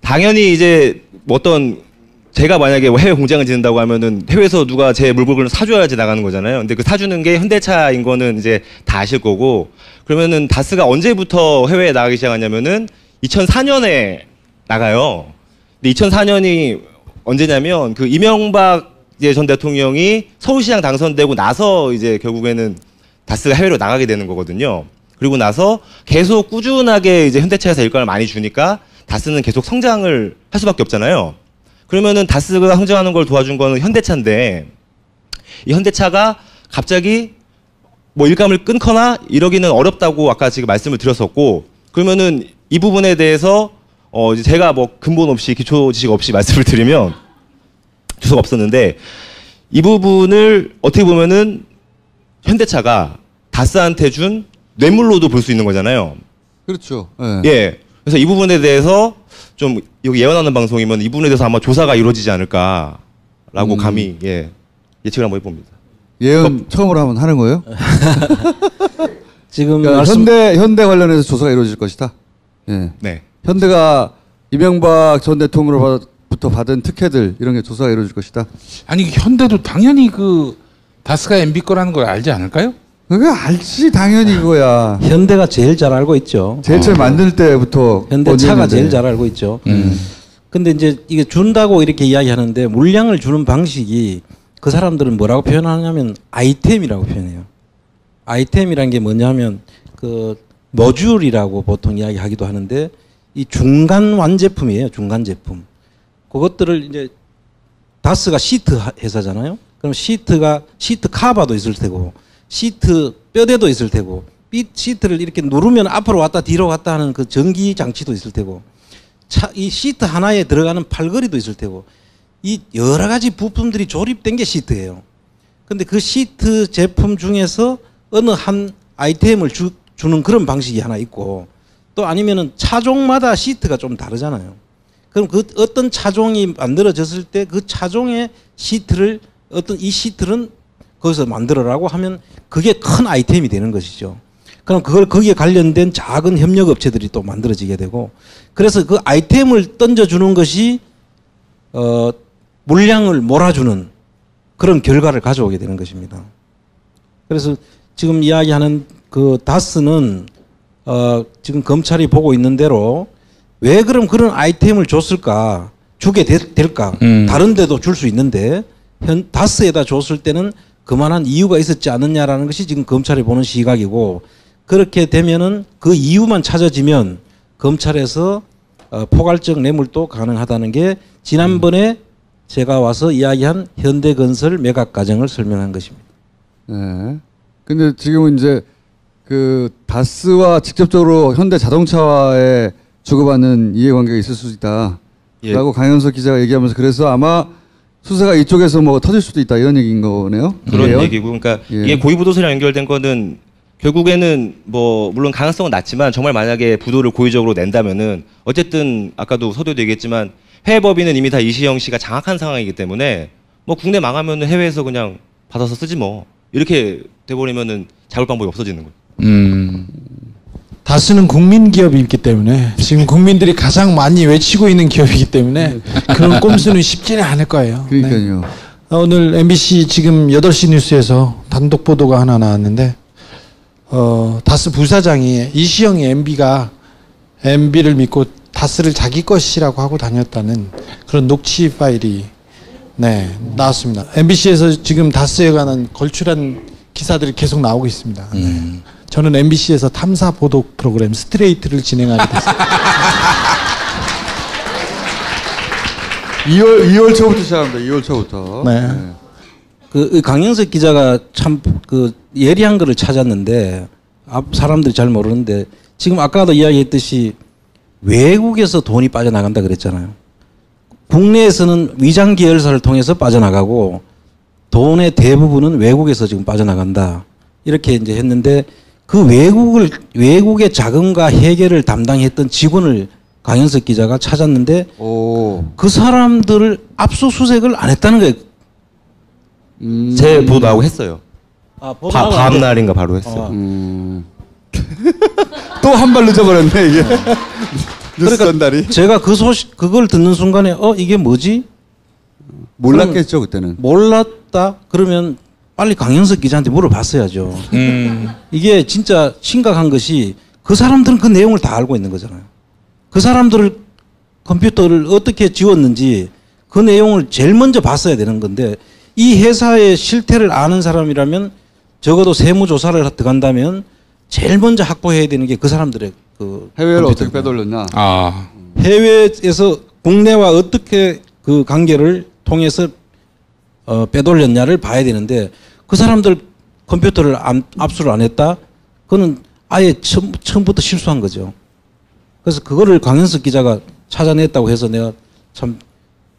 당연히 이제 뭐 어떤 제가 만약에 해외 공장을 짓는다고 하면은 해외에서 누가 제 물건을 사줘야지 나가는 거잖아요. 근데 그 사주는 게 현대차인 거는 이제 다 아실 거고 그러면은 다스가 언제부터 해외에 나가기 시작하냐면은 2004년에 나가요. 근데 2004년이 언제냐면 그 이명박 전 대통령이 서울시장 당선되고 나서 이제 결국에는 다스가 해외로 나가게 되는 거거든요. 그리고 나서 계속 꾸준하게 이제 현대차에서 일감을 많이 주니까 다스는 계속 성장을 할 수밖에 없잖아요. 그러면은 다스가 성장하는 걸 도와준 거는 현대차인데 이 현대차가 갑자기 뭐 일감을 끊거나 이러기는 어렵다고 아까 지금 말씀을 드렸었고 그러면은 이 부분에 대해서 이제 제가 뭐 근본 없이 기초 지식 없이 말씀을 드리면 주소가 없었는데 이 부분을 어떻게 보면은 현대차가 다스한테 준 뇌물로도 볼 수 있는 거잖아요. 그렇죠. 네. 예. 그래서 이 부분에 대해서 좀 여기 예언하는 방송이면 이 부분에 대해서 아마 조사가 이루어지지 않을까라고 감히 예측을 한번 해봅니다. 예언 처음으로 한번 하는 거예요? 지금 그러니까 현대 관련해서 조사가 이루어질 것이다. 예. 네. 현대가 이명박 전 대통령으로부터 받은 특혜들 이런 게 조사가 이루어질 것이다. 아니 현대도 당연히 그 다스가 MB 거라는 걸 알지 않을까요? 그거 알지 당연히 그거야. 현대가 제일 잘 알고 있죠. 제일 처음 만들 때부터 현대차가 제일 잘 알고 있죠. 근데 이제 이게 준다고 이렇게 이야기하는데 물량을 주는 방식이 그 사람들은 뭐라고 표현하냐면 아이템이라고 표현해요. 아이템이란 게 뭐냐면 그 모듈이라고 보통 이야기하기도 하는데 이 중간 완제품이에요. 중간 제품. 그것들을 이제 다스가 시트 회사잖아요. 그럼 시트 카바도 있을 테고 시트 뼈대도 있을 테고 시트를 이렇게 누르면 앞으로 왔다 뒤로 왔다 하는 그 전기 장치도 있을 테고 이 시트 하나에 들어가는 팔걸이도 있을 테고 이 여러 가지 부품들이 조립된 게 시트예요. 근데 그 시트 제품 중에서 어느 한 아이템을 주는 그런 방식이 하나 있고 또 아니면은 차종마다 시트가 좀 다르잖아요. 그럼 그 어떤 차종이 만들어졌을 때 그 차종의 시트를 어떤 이 시트는 거기서 만들어라고 하면 그게 큰 아이템이 되는 것이죠. 그럼 그걸 거기에 관련된 작은 협력 업체들이 또 만들어지게 되고 그래서 그 아이템을 던져주는 것이 물량을 몰아주는 그런 결과를 가져오게 되는 것입니다. 그래서 지금 이야기하는 그 다스는 지금 검찰이 보고 있는 대로 왜 그럼 그런 아이템을 줬을까? 주게 될까? 다른 데도 줄 수 있는데 다스에다 줬을 때는 그만한 이유가 있었지 않느냐라는 것이 지금 검찰이 보는 시각이고 그렇게 되면은 그 이유만 찾아지면 검찰에서 포괄적 뇌물도 가능하다는 게 지난번에 제가 와서 이야기한 현대건설 매각 과정을 설명한 것입니다. 네. 근데 지금은 이제 그 다스와 직접적으로 현대자동차와의 주고받는 이해관계가 있을 수 있다. 라고 강현석 기자가 얘기하면서 그래서 아마 수사가 이쪽에서 뭐 터질 수도 있다 이런 얘기인 거네요. 그런 얘기고, 그러니까 이게 고위부도서랑 연결된 거는 결국에는 뭐 물론 가능성은 낮지만 정말 만약에 부도를 고의적으로 낸다면은 어쨌든 아까도 서두에도 얘기했지만 해외 법인은 이미 다 이시영 씨가 장악한 상황이기 때문에 뭐 국내 망하면은 해외에서 그냥 받아서 쓰지 뭐 이렇게 돼버리면은 잡을 방법이 없어지는 거예요. 다스는 국민 기업이기 때문에 지금 국민들이 가장 많이 외치고 있는 기업이기 때문에 그런 꼼수는 쉽지는 않을 거예요. 그러니까요. 네. 오늘 MBC 지금 8시 뉴스에서 단독 보도가 하나 나왔는데 다스 부사장이 이시영이 MB를 믿고 다스를 자기 것이라고 하고 다녔다는 그런 녹취 파일이 나왔습니다. MBC에서 지금 다스에 관한 걸출한 기사들이 계속 나오고 있습니다. 저는 MBC에서 탐사 보도 프로그램 스트레이트를 진행하게 됐습니다. 2월 초부터 시작합니다. 2월 초부터. 네. 그 강영석 기자가 참 그 예리한 거를 찾았는데 사람들이 잘 모르는데 지금 아까도 이야기했듯이 외국에서 돈이 빠져나간다 그랬잖아요. 국내에서는 위장 계열사를 통해서 빠져나가고 돈의 대부분은 외국에서 지금 빠져나간다. 이렇게 이제 했는데 그 외국의 자금과 해결을 담당했던 직원을 강현석 기자가 찾았는데 그 사람들을 압수수색을 안 했다는 거예요. 제 보도하고 했어요. 다음 날인가 바로 했어요. 또 한 발 늦어버렸네 이게. 그러니까 제가 그 소식 그걸 듣는 순간에 이게 뭐지? 몰랐겠죠 그때는. 몰랐다. 그러면 빨리 강현석 기자한테 물어봤어야죠. 이게 진짜 심각한 것이 그 사람들은 그 내용을 다 알고 있는 거잖아요. 그 사람들을 컴퓨터를 어떻게 지웠는지 그 내용을 제일 먼저 봤어야 되는 건데 이 회사의 실태를 아는 사람이라면 적어도 세무조사를 들어간다면 제일 먼저 확보해야 되는 게 그 사람들의 그 해외를 어떻게 빼돌렸나. 해외에서 국내와 어떻게 그 관계를 통해서 빼돌렸냐를 봐야 되는데 그 사람들 컴퓨터를 압수를 안 했다? 그거는 아예 처음부터 실수한 거죠. 그래서 그거를 강현석 기자가 찾아냈다고 해서 내가 참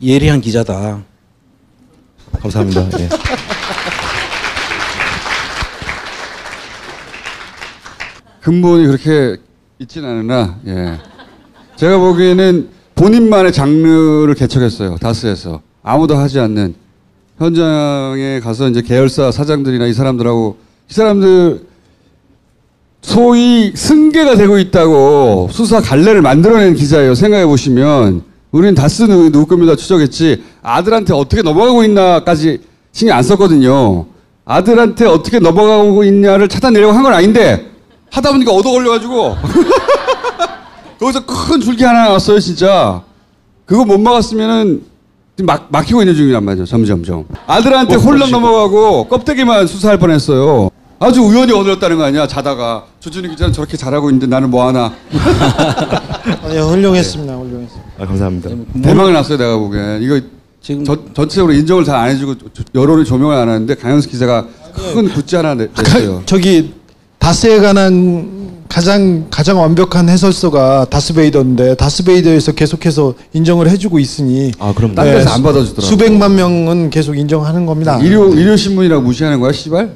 예리한 기자다. 감사합니다. 예. 근본이 그렇게 있진 않으나 제가 보기에는 본인만의 장르를 개척했어요. 다스에서 아무도 하지 않는 현장에 가서 이제 계열사 사장들이나 이 사람들하고 이 사람들 소위 승계가 되고 있다고 수사 갈래를 만들어낸 기자예요. 생각해 보시면 우리는 다스는 누구 겁니다 추적했지 아들한테 어떻게 넘어가고 있나까지 신경 안 썼거든요. 아들한테 어떻게 넘어가고 있냐를 찾아내려고 한 건 아닌데 하다 보니까 얻어 걸려가지고 거기서 큰 줄기 하나 나왔어요 진짜. 그거 못 막았으면은 막히고 있는 중이란 말이죠. 점점점. 아들한테 홀랑 넘어가고 껍데기만 수사할 뻔했어요. 아주 우연히 얻었다는 거 아니야. 자다가 조준희 기자는 저렇게 잘하고 있는데 나는 뭐 하나. 아니, 훌륭했습니다. 훌륭했습니다. 아, 감사합니다. 대박이 났어요 내가 보기엔. 이거 지금 전체적으로 인정을 잘 안 해주고 여론이 조명을 안 하는데 강영수 기자가 큰 굿즈 하나 냈어요. 저기 다스에 관한 가장 완벽한 해설서가 다스베이더인데 다스베이더에서 계속해서 인정을 해주고 있으니 그럼 딴 데서 안 받아주더라고. 수백만 명은 계속 인정하는 겁니다. 일요 신문이라고 무시하는 거야, 씨발?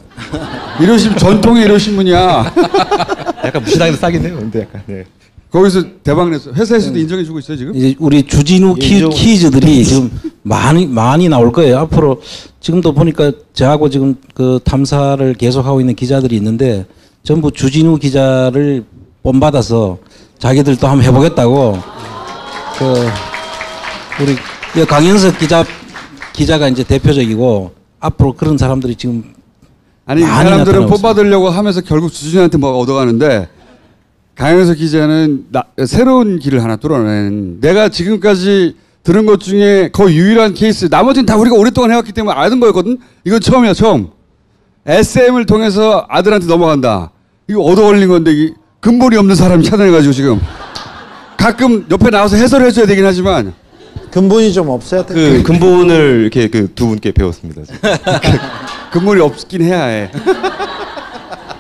일요신문 전통의 일요신문이야. 약간 무시당해도 싸긴 해요. 근데 약간 네. 거기서 대박 냈어. 회사에서도 인정해주고 있어요 지금? 이제 우리 주진우 퀴즈들이 지금 많이 나올 거예요. 앞으로 지금도 보니까 저하고 지금 그 탐사를 계속하고 있는 기자들이 있는데 전부 주진우 기자를 본받아서 자기들도 한번 해보겠다고 우리 강현석 기자가 이제 대표적이고 앞으로 그런 사람들이 지금 아니 이 사람들은 뽑아들려고 하면서 결국 주진우한테 뭐 얻어가는데 강현석 기자는 새로운 길을 하나 뚫어낸 내가 지금까지 들은 것 중에 거의 유일한 케이스 나머지는 다 우리가 오랫동안 해왔기 때문에 아는 거였거든. 이건 처음이야 처음. SM을 통해서 아들한테 넘어간다. 이거 얻어 걸린 건데 이 근본이 없는 사람이 찾아내가지고 지금 가끔 옆에 나와서 해설해줘야 되긴 하지만 근본이 좀 없어야 돼. 그 근본을 이렇게 그 두 분께 배웠습니다. 근본이 없긴 해야 해.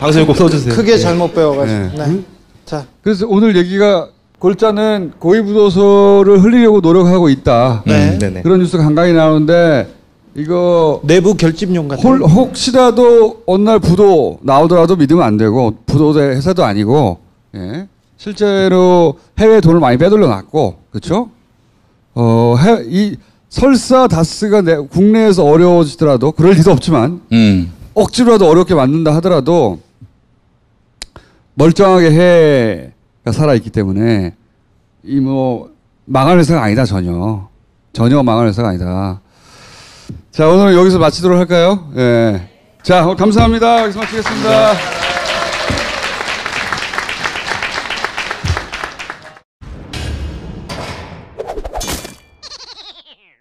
방송에 꼭 써주세요. 크게 잘못 배워가지고. 네. 네. 자, 그래서 오늘 얘기가 골자는 고위부도서를 흘리려고 노력하고 있다. 네. 그런 뉴스가 간간히 나오는데 이거 내부 결집용 같은. 혹시라도 어느 날 부도 나오더라도 믿으면 안 되고 부도대 회사도 아니고 실제로 해외 돈을 많이 빼돌려 놨고 그렇죠? 이 설사 다스가 국내에서 어려워지더라도 그럴 리도 없지만 억지로라도 어렵게 만든다 하더라도 멀쩡하게 해가 살아있기 때문에 이 뭐 망할 회사가 아니다 전혀 망할 회사가 아니다. 자 오늘은 여기서 마치도록 할까요? 자 감사합니다. 여기서 마치겠습니다.